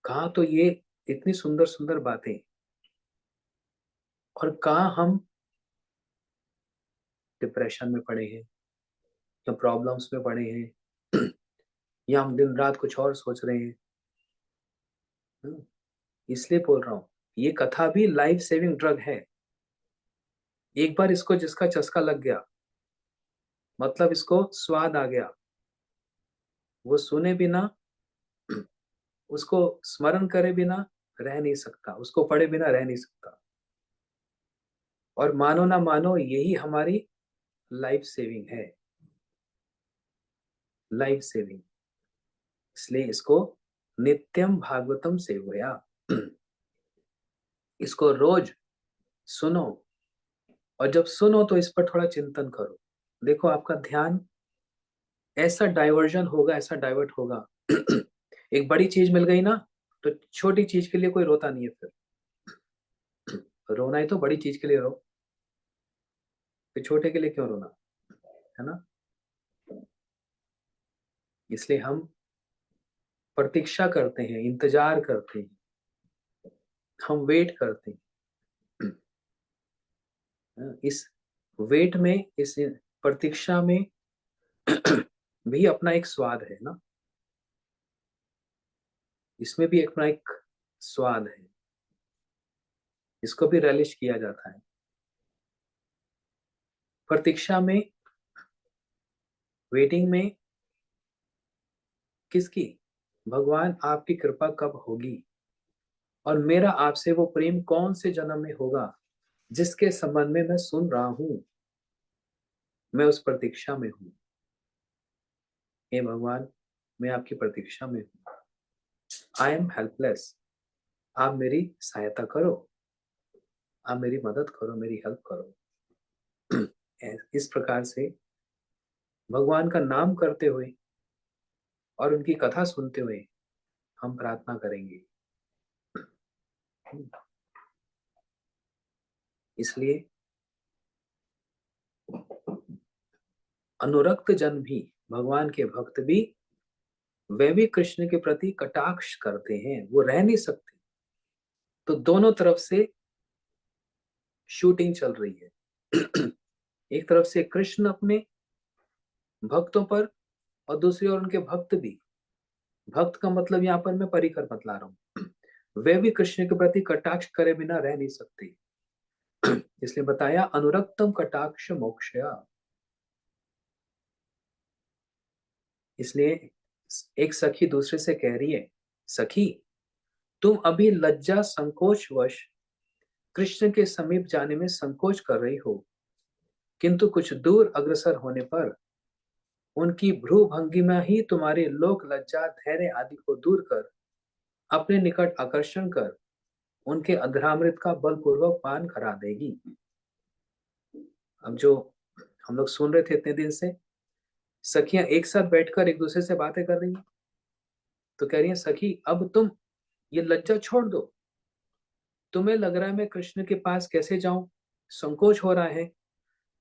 S1: कहा तो ये इतनी सुंदर सुंदर बातें, और कहा हम डिप्रेशन में पड़े हैं, या प्रॉब्लम्स में पड़े हैं, या हम दिन रात कुछ और सोच रहे हैं। हम्म, इसलिए बोल रहा हूं, ये कथा भी लाइफ सेविंग ड्रग है। एक बार इसको जिसका चस्का लग गया, मतलब इसको स्वाद आ गया, वो सुने बिना, उसको स्मरण करे बिना रह नहीं सकता, उसको पढ़े बिना रह नहीं सकता। और मानो ना मानो, यही हमारी लाइफ सेविंग है, लाइफ सेविंग। इसलिए इसको नित्यम भागवतम सेवया, इसको रोज सुनो, और जब सुनो तो इस पर थोड़ा चिंतन करो। देखो आपका ध्यान ऐसा डाइवर्जन होगा, ऐसा डाइवर्ट होगा। एक बड़ी चीज मिल गई ना, तो छोटी चीज के लिए कोई रोता नहीं है फिर। रोना है तो बड़ी चीज के लिए रो, फिर छोटे के लिए क्यों रोना, है ना। इसलिए हम प्रतीक्षा करते हैं, इंतजार करते हैं, हम वेट करते हैं। इस वेट में, इस प्रतीक्षा में भी अपना एक स्वाद है ना, इसमें भी अपना एक स्वाद है, इसको भी relish किया जाता है। प्रतीक्षा में, वेटिंग में, किसकी? भगवान आपकी कृपा कब होगी, और मेरा आपसे वो प्रेम कौन से जन्म में होगा जिसके संबंध में मैं सुन रहा हूं। मैं उस प्रतीक्षा में हूं। हे भगवान, मैं आपकी प्रतीक्षा में हूं। आई एम हेल्पलेस, आप मेरी सहायता करो, आप मेरी मदद करो, मेरी हेल्प करो। इस प्रकार से भगवान का नाम करते हुए और उनकी कथा सुनते हुए हम प्रार्थना करेंगे। इसलिए अनुरक्त जन भी, भगवान के भक्त भी, वे भी कृष्ण के प्रति कटाक्ष करते हैं, वो रह नहीं सकते। तो दोनों तरफ से शूटिंग चल रही है। एक तरफ से कृष्ण अपने भक्तों पर, और दूसरी ओर उनके भक्त भी, भक्त का मतलब यहाँ पर मैं परिकर बतला रहा हूं, वे भी कृष्ण के प्रति कटाक्ष करे बिना रह नहीं सकते। इसलिए बताया अनुरक्तम कटाक्ष मोक्षया। इसलिए एक सखी दूसरे से कह रही है, सखी तुम अभी लज्जा संकोच वश कृष्ण के समीप जाने में संकोच कर रही हो, किंतु कुछ दूर अग्रसर होने पर उनकी भ्रू भंगिमा ही तुम्हारे लोक लज्जा धैर्य आदि को दूर कर अपने निकट आकर्षण कर उनके अधरामृत का बलपूर्वक पान करा देगी। अब जो हम लोग सुन रहे थे इतने दिन से, सखियां एक साथ बैठकर एक दूसरे से बातें कर रही हैं, तो कह रही हैं, सखी अब तुम ये लज्जा छोड़ दो। तुम्हें लग रहा है मैं कृष्ण के पास कैसे जाऊं, संकोच हो रहा है,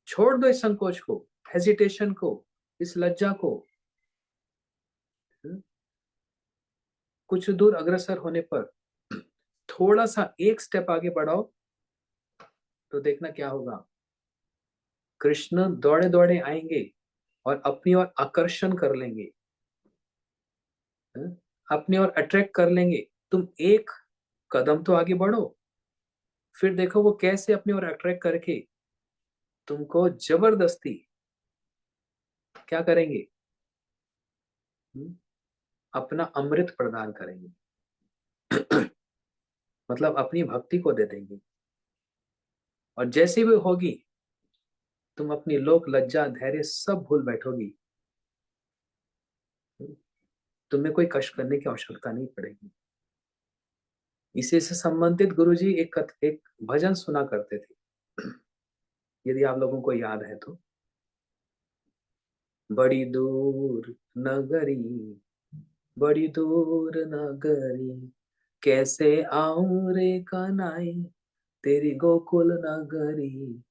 S1: छोड़ दो इस संकोच को, हेजिटेशन को, इस लज्जा को। हम्म, कुछ दूर अग्रसर होने पर थोड़ा सा एक स्टेप आगे बढ़ाओ, तो देखना क्या होगा। कृष्ण दौड़े दौड़े आएंगे और अपनी ओर आकर्षण कर लेंगे, अपनी ओर अट्रैक्ट कर लेंगे। तुम एक कदम तो आगे बढ़ो, फिर देखो वो कैसे अपनी ओर अट्रैक्ट करके तुमको जबरदस्ती क्या करेंगे, हम्म, अपना अमृत प्रदान करेंगे। मतलब अपनी भक्ति को दे देंगे, और जैसे भी होगी तुम अपनी लोक लज्जा धैर्य सब भूल बैठोगी। तुम्हें कोई कष्ट करने की आवश्यकता नहीं पड़ेगी। इसी से संबंधित गुरुजी एक भजन सुना करते थे, यदि आप लोगों को याद है तो। बड़ी दूर नगरी, बड़ी दूर नगरी, कैसे आऊं रे कनाई, तेरी गोकुल नगरी,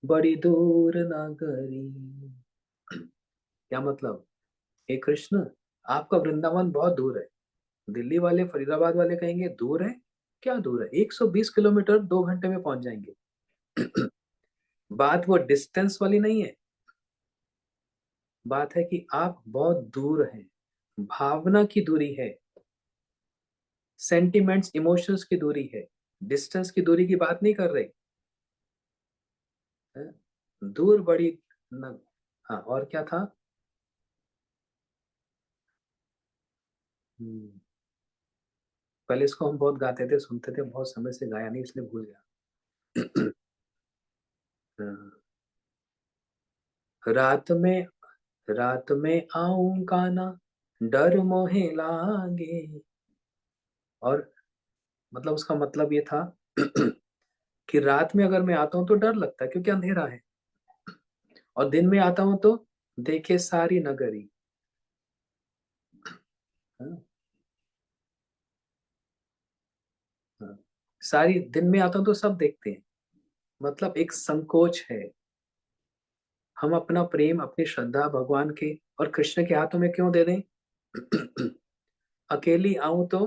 S1: बड़ी दूर नगरी। क्या मतलब? हे कृष्ण, आपका वृंदावन बहुत दूर है। दिल्ली वाले, फरीदाबाद वाले कहेंगे दूर है। क्या दूर है? 120 किलोमीटर, 2 घंटे में पहुंच जाएंगे। बात वो डिस्टेंस वाली नहीं है, बात है कि आप बहुत दूर हैं। भावना की दूरी है, सेंटिमेंट्स इमोशंस की दूरी है, डिस्टेंस की दूरी की बात नहीं कर रहे हैं? दूर बड़ी न... हाँ, और क्या था? हम्म, पहले इसको हम बहुत गाते थे, सुनते थे, बहुत समय से गाया नहीं इसलिए भूल गया। हाँ, रात में, रात में आऊं काना, डर मोहे लागे। और मतलब उसका मतलब ये था कि रात में अगर मैं आता हूं तो डर लगता है क्योंकि अंधेरा है, और दिन में आता हूं तो देखे सारी नगरी। हाँ, हाँ। सारी, दिन में आता हूं तो सब देखते हैं, मतलब एक संकोच है। हम अपना प्रेम, अपनी श्रद्धा भगवान के और कृष्ण के हाथों में क्यों दे दें? अकेली आऊं तो,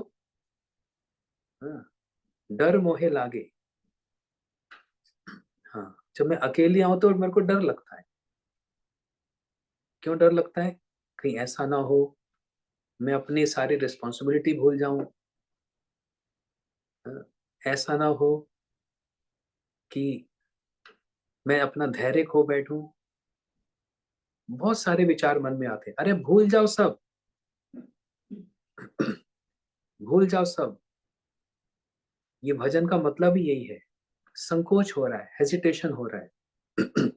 S1: हाँ, डर मोहे लागे। हाँ, जब मैं अकेली आऊं तो मेरे को डर लगता है। क्यों डर लगता है? कहीं ऐसा ना हो मैं अपनी सारी रिस्पॉन्सिबिलिटी भूल जाऊं। हाँ, ऐसा ना हो कि मैं अपना धैर्य खो बैठूं। बहुत सारे विचार मन में आते हैं। अरे भूल जाओ सब, भूल जाओ सब। ये भजन का मतलब ही यही है। संकोच हो रहा है, हेजिटेशन हो रहा है।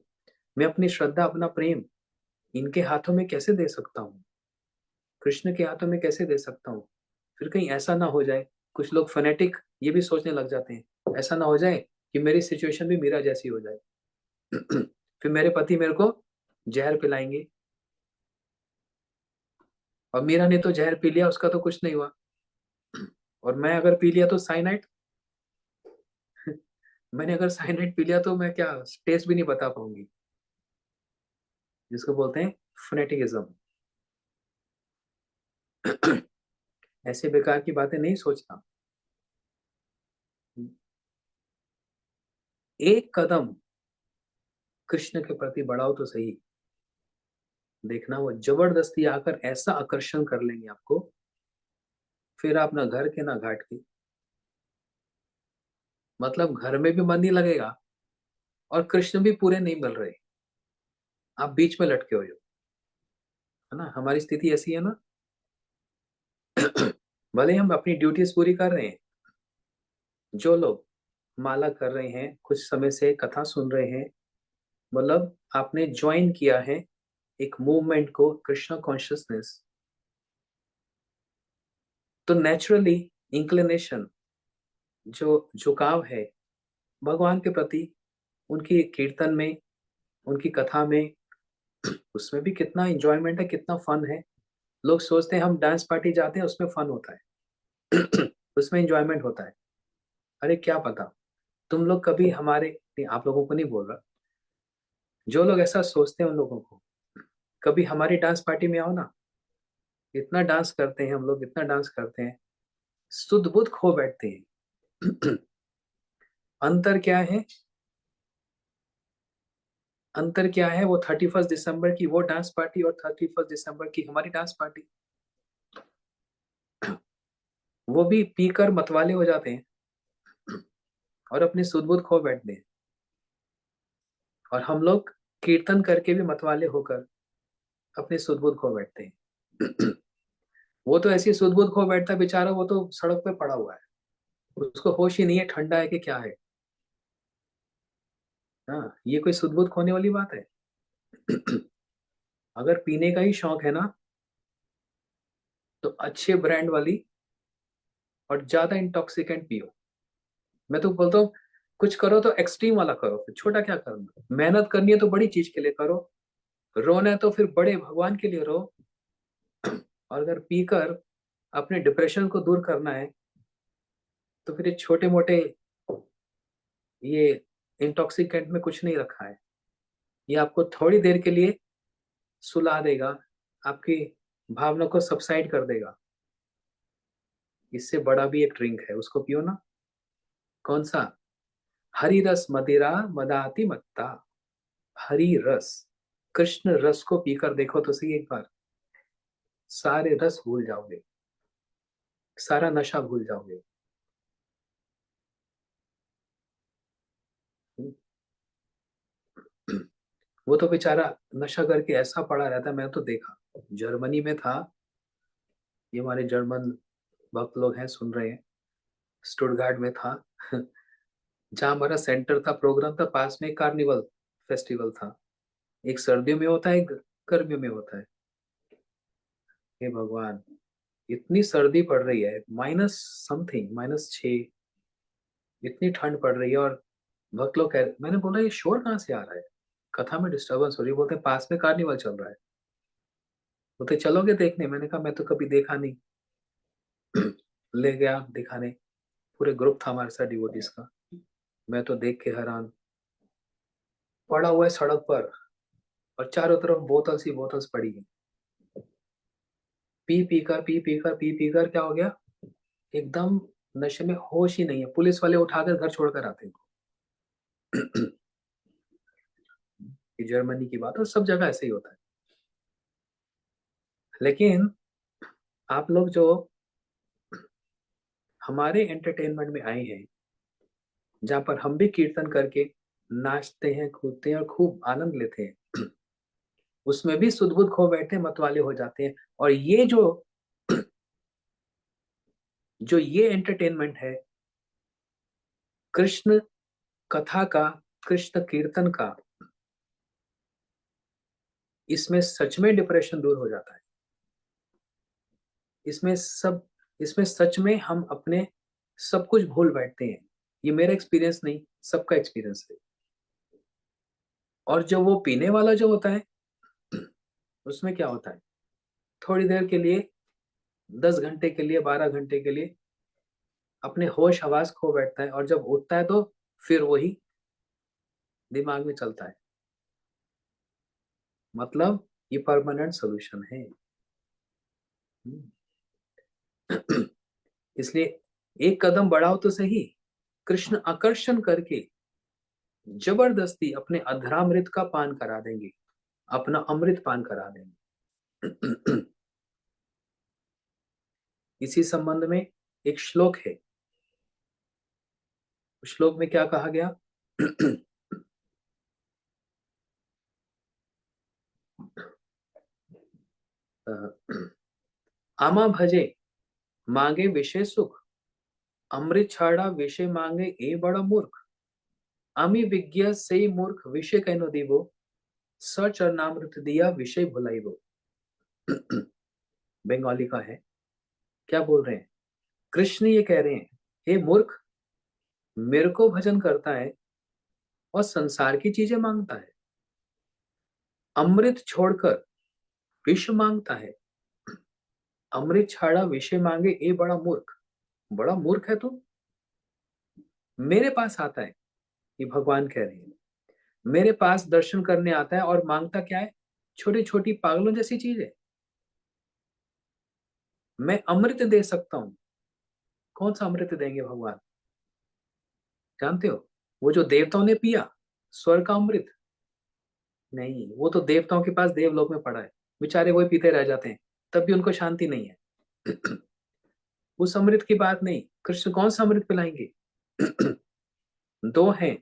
S1: मैं अपनी श्रद्धा, अपना प्रेम इनके हाथों में कैसे दे सकता हूँ? कृष्ण के हाथों में कैसे दे सकता हूँ? फिर कहीं ऐसा ना हो जाए, कुछ लोग फनेटिक ये भी सोचने लग जाते हैं, ऐसा ना हो जाए कि मेरी सिचुएशन भी मीरा जैसी हो जाए। फिर मेरे पति मेरे को जहर पिलाएंगे, और मीरा ने तो जहर पी लिया, उसका तो कुछ नहीं हुआ, और मैं अगर पी लिया तो साइनाइड। मैंने अगर साइनाइड पी लिया तो मैं क्या टेस्ट भी नहीं बता पाऊंगी, जिसको बोलते हैं फोनेटिकिज्म। ऐसे बेकार की बातें नहीं सोचना। एक कदम कृष्ण के प्रति बढ़ाओ तो सही। देखना वो जबरदस्ती आकर ऐसा आकर्षण कर लेंगे आपको, फिर आप ना घर के ना घाट के। मतलब घर में भी मन नहीं लगेगा, और कृष्ण भी पूरे नहीं मिल रहे, आप बीच में लटके हुए हो। है ना, हमारी स्थिति ऐसी है ना। भले हम अपनी ड्यूटीज पूरी कर रहे हैं, जो लोग माला कर रहे हैं, कुछ समय से कथा सुन रहे हैं, मतलब आपने ज्वाइन किया है एक मूवमेंट को, कृष्णा कॉन्शियसनेस, तो नेचुरली इंक्लिनेशन, जो झुकाव है भगवान के प्रति, उनकी कीर्तन में, उनकी कथा में, उसमें भी कितना इंजॉयमेंट है, कितना फन है। लोग सोचते हैं हम डांस पार्टी जाते हैं उसमें फन होता है। उसमें इंजॉयमेंट होता है। अरे क्या पता, तुम लोग कभी हमारे, नहीं आप लोगों को नहीं बोल रहा, जो लोग ऐसा सोचते हैं उन लोगों को, कभी हमारी डांस पार्टी में आओ ना। इतना डांस करते हैं हम लोग, इतना डांस करते हैं, सुध बुध खो बैठते हैं। अंतर क्या है? अंतर क्या है? वो 31 दिसंबर की वो डांस पार्टी और 31 दिसंबर की हमारी डांस पार्टी। वो भी पीकर मतवाले हो जाते हैं और अपनी सुध बुध खो बैठते हैं, और हम लोग कीर्तन करके भी मतवाले होकर अपनी सुध बुध खो बैठते हैं। वो तो ऐसी सुध बुध खो बैठता है बेचारा, वो तो सड़क पे पड़ा हुआ है, उसको होश ही नहीं है ठंडा है कि क्या है। हाँ, ये कोई सुध बुध खोने वाली बात है? अगर पीने का ही शौक है ना, तो अच्छे ब्रांड वाली और ज्यादा इंटॉक्सिकेंट पियो। मैं तो बोलता हूँ कुछ करो तो एक्सट्रीम वाला करो, फिर छोटा क्या करना। मेहनत करनी है तो बड़ी चीज के लिए करो, रोना है तो फिर बड़े भगवान के लिए रो। और अगर पीकर अपने डिप्रेशन को दूर करना है तो फिर ये छोटे मोटे ये इंटॉक्सिकेंट में कुछ नहीं रखा है। ये आपको थोड़ी देर के लिए सुला देगा, आपकी भावना को सबसाइड कर देगा। इससे बड़ा भी एक ड्रिंक है, उसको पियो ना। कौन सा? हरी रस मदिरा मदाति मत्ता। हरी रस, कृष्ण रस को पीकर देखो तो सही एक बार, सारे रस भूल जाओगे, सारा नशा भूल जाओगे। वो तो बेचारा नशा करके ऐसा पड़ा रहता, मैं तो देखा। जर्मनी में था, ये हमारे जर्मन भक्त लोग हैं सुन रहे हैं, स्टुटगार्ट में था। जहाँ हमारा सेंटर था, प्रोग्राम था, पास में कार्निवल फेस्टिवल था। एक सर्दियों में होता है, एक गर्मियों में होता है। हे भगवान, इतनी सर्दी पड़ रही है, माइनस समथिंग, -6, इतनी ठंड पड़ रही है। और भक्त लोग मैंने बोला ये शोर कहाँ से आ रहा है, कथा में डिस्टर्बेंस हो रही है। बोलते पास में कार्निवल चल रहा है। बोलते चलोगे देखने? मैंने कहा मैं तो कभी देखा नहीं। ले गया दिखाने, पूरे ग्रुप था हमारे साथ डिवोटीज का। मैं तो देख के हैरान, पड़ा हुआ है सड़क पर और चारों तरफ बोतल सी बोतल्स पड़ी है। पी पी कर क्या हो गया, एकदम नशे में, होश ही नहीं है। पुलिस वाले उठाकर घर छोड़कर आते हैं। ये जर्मनी की बात है, और सब जगह ऐसे ही होता है। लेकिन आप लोग जो हमारे एंटरटेनमेंट में आए हैं, जहाँ पर हम भी कीर्तन करके नाचते हैं, कूदते हैं और खूब आनंद लेते हैं, उसमें भी सुध बुध खो बैठे मतवाले हो जाते हैं। और ये जो जो ये एंटरटेनमेंट है कृष्ण कथा का, कृष्ण कीर्तन का, इसमें सच में डिप्रेशन दूर हो जाता है। इसमें सब, इसमें सच में हम अपने सब कुछ भूल बैठते हैं। ये मेरा एक्सपीरियंस नहीं, सबका एक्सपीरियंस है। और जो वो पीने वाला जो होता है, उसमें क्या होता है, थोड़ी देर के लिए, 10 घंटे के लिए, 12 घंटे के लिए अपने होश हवास खो बैठता है, और जब उठता है तो फिर वही दिमाग में चलता है। मतलब ये परमानेंट सोल्यूशन है। इसलिए एक कदम बढ़ाओ तो सही, कृष्ण आकर्षण करके जबरदस्ती अपने अधरामृत का पान करा देंगे, अपना अमृत पान करा देंगे। इसी संबंध में एक श्लोक है, श्लोक में क्या कहा गया? आमा भजे मांगे विषय सुख, अमृत छाड़ा विषय मांगे ए बड़ा मूर्ख। अमी विज्ञा से मूर्ख विषय कहनो दीवो, सचरनामृत दिया विषय भुलाइबो। बंगाली का है। क्या बोल रहे हैं? कृष्ण ये कह रहे हैं, हे मूर्ख, मेरे को भजन करता है और संसार की चीजें मांगता है, अमृत छोड़कर विष मांगता है। अमृत छाड़ा विषय मांगे ए बड़ा मूर्ख। बड़ा मूर्ख है तू, मेरे पास आता है, ये भगवान कह रहे हैं। मेरे पास दर्शन करने आता है और मांगता क्या है? छोटी छोटी पागलों जैसी चीज है। मैं अमृत दे सकता हूं। कौन सा अमृत देंगे भगवान? जानते हो, वो जो देवताओं ने पिया, स्वर्ग का अमृत नहीं, वो तो देवताओं के पास देवलोक में पड़ा है, बेचारे वही पीते रह जाते हैं, तब भी उनको शांति नहीं है। उस अमृत की बात नहीं, कृष्ण कौन सा अमृत पिलाएंगे? दो हैं,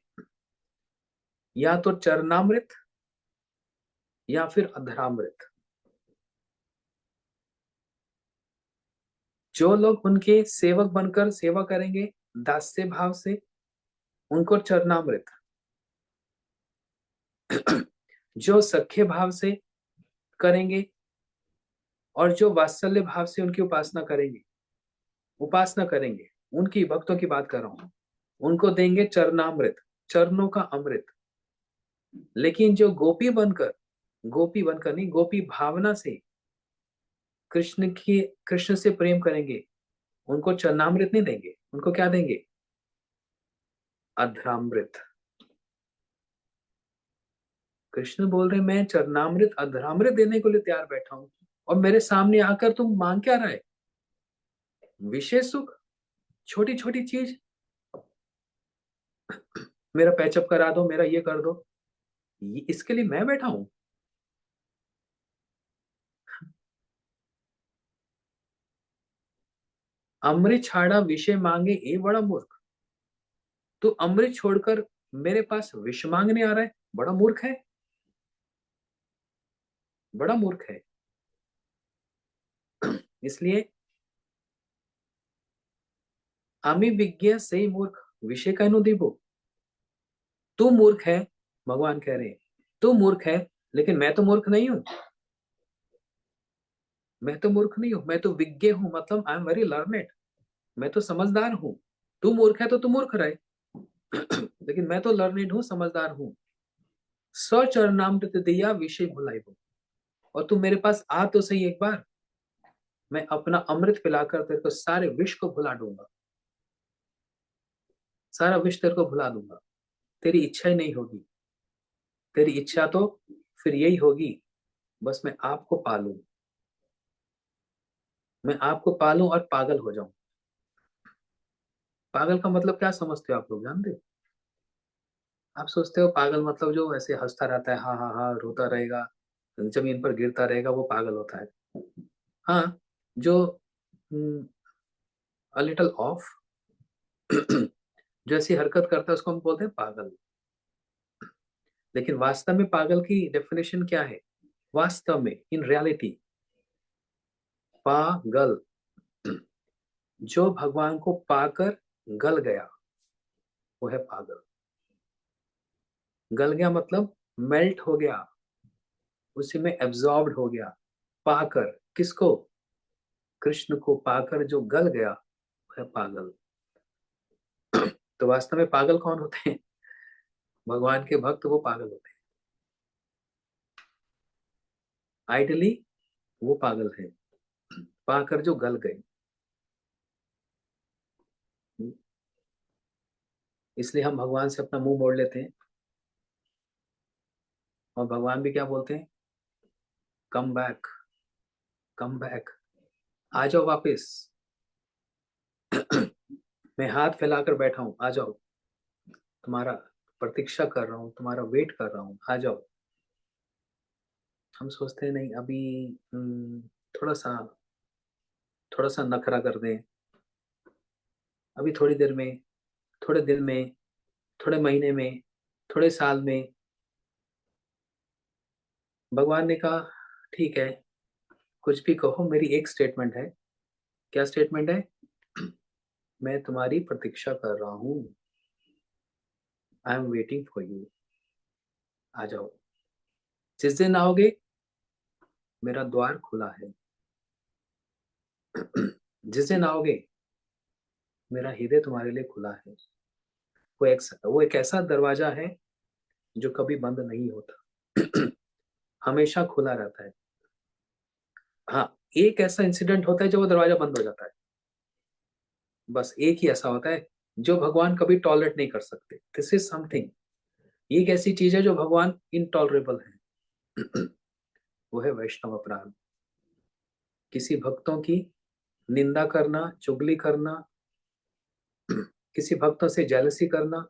S1: या तो चरणामृत या फिर अधरामृत। जो लोग उनके सेवक बनकर सेवा करेंगे दास्य भाव से, उनको चरणामृत। जो सख्य भाव से करेंगे और जो वात्सल्य भाव से उनकी उपासना करेंगे, उपासना करेंगे, उनकी भक्तों की बात कर रहा हूं, उनको देंगे चरणामृत, चरणों का अमृत। लेकिन जो गोपी बनकर नहीं, गोपी भावना से कृष्ण से प्रेम करेंगे, उनको चरणामृत नहीं देंगे, उनको क्या देंगे? अधरामृत। कृष्ण बोल रहे मैं चरणामृत अधरामृत देने को लिए तैयार बैठा हूं, और मेरे सामने आकर तुम मांग क्या रहे? विशेष सुख, छोटी छोटी चीज, मेरा पैचअप करा दो, मेरा ये कर दो, इसके लिए मैं बैठा हूं? अमृत छाड़ा विषय मांगे, ये बड़ा मूर्ख। तू अमृत छोड़कर मेरे पास विष मांगने आ रहा है, बड़ा मूर्ख है, बड़ा मूर्ख है। इसलिए आमी विज्ञा से मूर्ख विषय कहनो दीबो। तू मूर्ख है, भगवान कह रहे हैं, तू मूर्ख है, लेकिन मैं तो मूर्ख नहीं हूं। मैं तो मूर्ख नहीं हूं, मैं तो विज्ञ हूं, मतलब आई एम वेरी लर्नेड, मैं तो समझदार हूं। तू मूर्ख है तो तू मूर्ख रहे, लेकिन मैं तो लर्नेड हूं, समझदार हूं। सचरणामृत दिया विषय भुलाई वो। और तू मेरे पास आ तो सही एक बार, मैं अपना अमृत पिलाकर तेरे को सारे विष को भुला दूंगा, सारा विष तेरे को भुला दूंगा। तेरी इच्छा ही नहीं होगी, तेरी इच्छा तो फिर यही होगी, बस मैं आपको पालूं, मैं आपको पालूं और पागल हो जाऊं। पागल का मतलब क्या समझते हो आप लोग, जानते हो? आप सोचते हो पागल मतलब जो ऐसे हंसता रहता है, हाँ हाँ हाँ, रोता रहेगा, जमीन पर गिरता रहेगा, वो पागल होता है। हाँ, जो अ लिटल ऑफ जो ऐसी हरकत करता है उसको हम बोलते हैं पागल। लेकिन वास्तव में पागल की डेफिनेशन क्या है? वास्तव में इन रियलिटी, पागल जो भगवान को पाकर गल गया, वो है पागल। गल गया मतलब मेल्ट हो गया, उसी में एब्जॉर्ब्ड हो गया। पाकर किसको? कृष्ण को पाकर जो गल गया, वो है पागल। तो वास्तव में पागल कौन होते हैं? भगवान के भक्त, वो पागल होते हैं। आइडली वो पागल है, पाकर जो गल गए। इसलिए हम भगवान से अपना मुंह मोड़ लेते हैं, और भगवान भी क्या बोलते हैं? कम बैक, कम बैक, आ जाओ वापस। मैं हाथ फैलाकर बैठा हूं, आ जाओ, तुम्हारा प्रतीक्षा कर रहा हूँ, तुम्हारा वेट कर रहा हूँ, आ जाओ। हम सोचते हैं नहीं अभी, थोड़ा सा, थोड़ा सा नखरा कर दें, अभी थोड़ी देर में, थोड़े दिन में, थोड़े महीने में, थोड़े साल में। भगवान ने कहा ठीक है, कुछ भी कहो, मेरी एक स्टेटमेंट है। क्या स्टेटमेंट है? मैं तुम्हारी प्रतीक्षा कर रहा हूँ, I am waiting for you, आ जाओ। जिस दिन आओगे, मेरा द्वार खुला है। जिस दिन आओगे, मेरा हृदय तुम्हारे लिए खुला है। वो एक ऐसा दरवाजा है जो कभी बंद नहीं होता, हमेशा खुला रहता है। हाँ, एक ऐसा इंसिडेंट होता है जब वो दरवाजा बंद हो जाता है, बस एक ही ऐसा होता है जो भगवान कभी टॉलरेट नहीं कर सकते। दिस इज समथिंग, ये एक ऐसी चीज है जो भगवान इनटॉलरेबल है। वो है वैष्णव अपराध, किसी भक्तों की निंदा करना, चुगली करना, किसी भक्तों से जेलसी करना,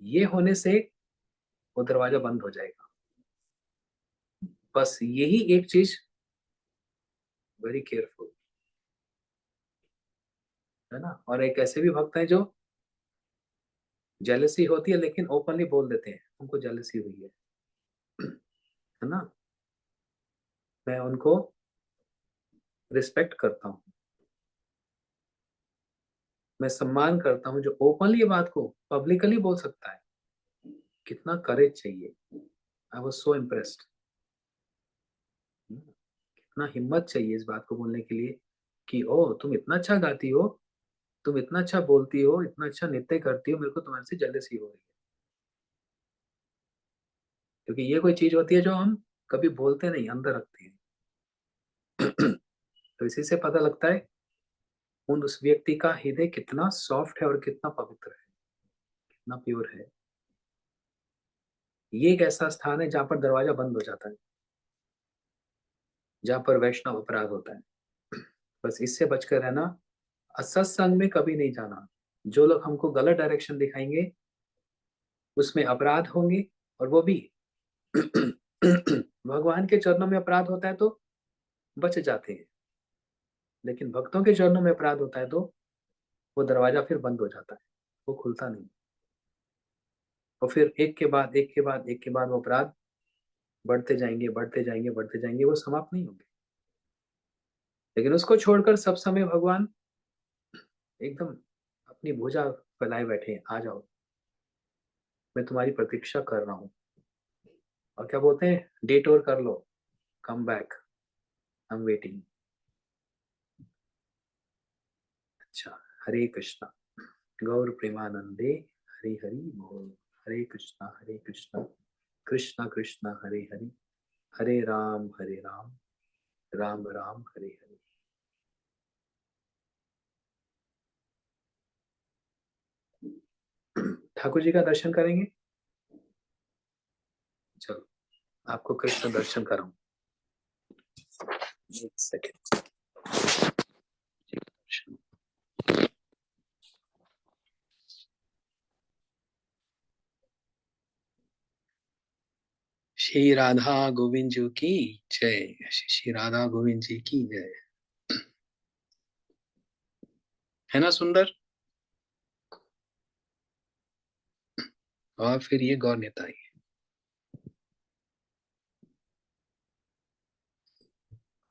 S1: ये होने से वो दरवाजा बंद हो जाएगा। बस यही एक चीज, वेरी केयरफुल, है ना। और एक ऐसे भी भक्त हैं जो जेलसी होती है लेकिन ओपनली बोल देते हैं उनको जेलसी हुई है ना। मैं उनको रिस्पेक्ट करता हूँ, मैं सम्मान करता हूँ जो ओपनली ये बात को पब्लिकली बोल सकता है। कितना करेज चाहिए, आई वाज सो इम्प्रेस्ड। कितना हिम्मत चाहिए इस बात को बोलने के लिए कि ओ तुम इतना अच्छा गाती हो, तुम इतना अच्छा बोलती हो, इतना अच्छा नृत्य करती हो, मेरे को तुम्हारे से जेलसी हो रही है। क्योंकि ये कोई चीज होती है जो हम कभी बोलते नहीं, अंदर रखते हैं। तो इसी से पता लगता है उस व्यक्ति का हृदय कितना सॉफ्ट है और कितना पवित्र है, कितना प्योर है। ये एक ऐसा स्थान है जहां पर दरवाजा बंद हो जाता है, जहां पर वैष्णव अपराध होता है। बस इससे बचकर रहना, असत्संग में कभी नहीं जाना। जो लोग हमको गलत डायरेक्शन दिखाएंगे उसमें अपराध होंगे, और वो भी भगवान के चरणों में अपराध होता है तो बच जाते हैं, लेकिन भक्तों के चरणों में अपराध होता है तो वो दरवाजा फिर बंद हो जाता है, वो खुलता नहीं। और फिर एक के बाद एक के बाद एक के बाद वो अपराध बढ़ते जाएंगे, बढ़ते जाएंगे, बढ़ते जाएंगे, वो समाप्त नहीं होंगे। लेकिन उसको छोड़कर सब समय भगवान एकदम अपनी भुजा फैलाए बैठे हैं, आ जाओ, मैं तुम्हारी प्रतीक्षा कर रहा हूँ। और क्या बोलते हैं, डेट और कर लो, come back, I am waiting. अच्छा, हरे कृष्णा, गौर प्रेमानंदे, हरि हरि बोल। हरे कृष्णा कृष्णा कृष्णा हरे हरे, हरे राम राम राम हरे हरे। ठाकुर जी का दर्शन करेंगे। चलो, आपको कृष्ण दर्शन कराऊं। एक सेकेंड। श्री राधा गोविंद जी की जय, श्री राधा गोविंद जी की जय। है ना सुंदर। और फिर ये गौर नेताई,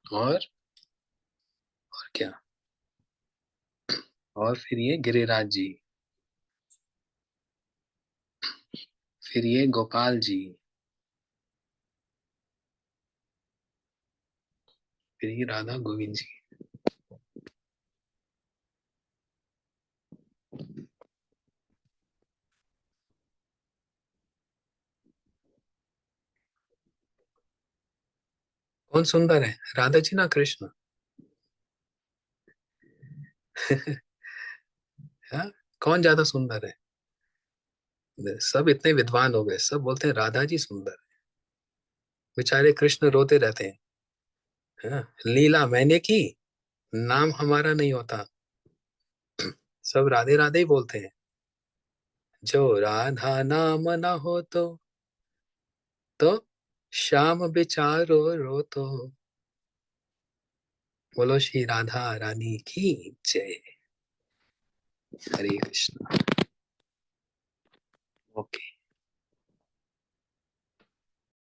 S1: और क्या, और फिर ये गिरिराज जी, फिर ये गोपाल जी, फिर ये राधा गोविंद जी। कौन सुंदर है, राधा जी ना कृष्ण? हाँ, कौन ज्यादा सुंदर है? सब इतने विद्वान हो गए, सब बोलते हैं राधा जी सुंदर है। बेचारे कृष्ण रोते रहते हैं। हाँ, लीला मैंने की, नाम हमारा नहीं होता। सब राधे राधे ही बोलते हैं। जो राधा नाम ना हो तो श्याम बेचारो रो तो। बोलो श्री राधा रानी की जय। हरे कृष्ण।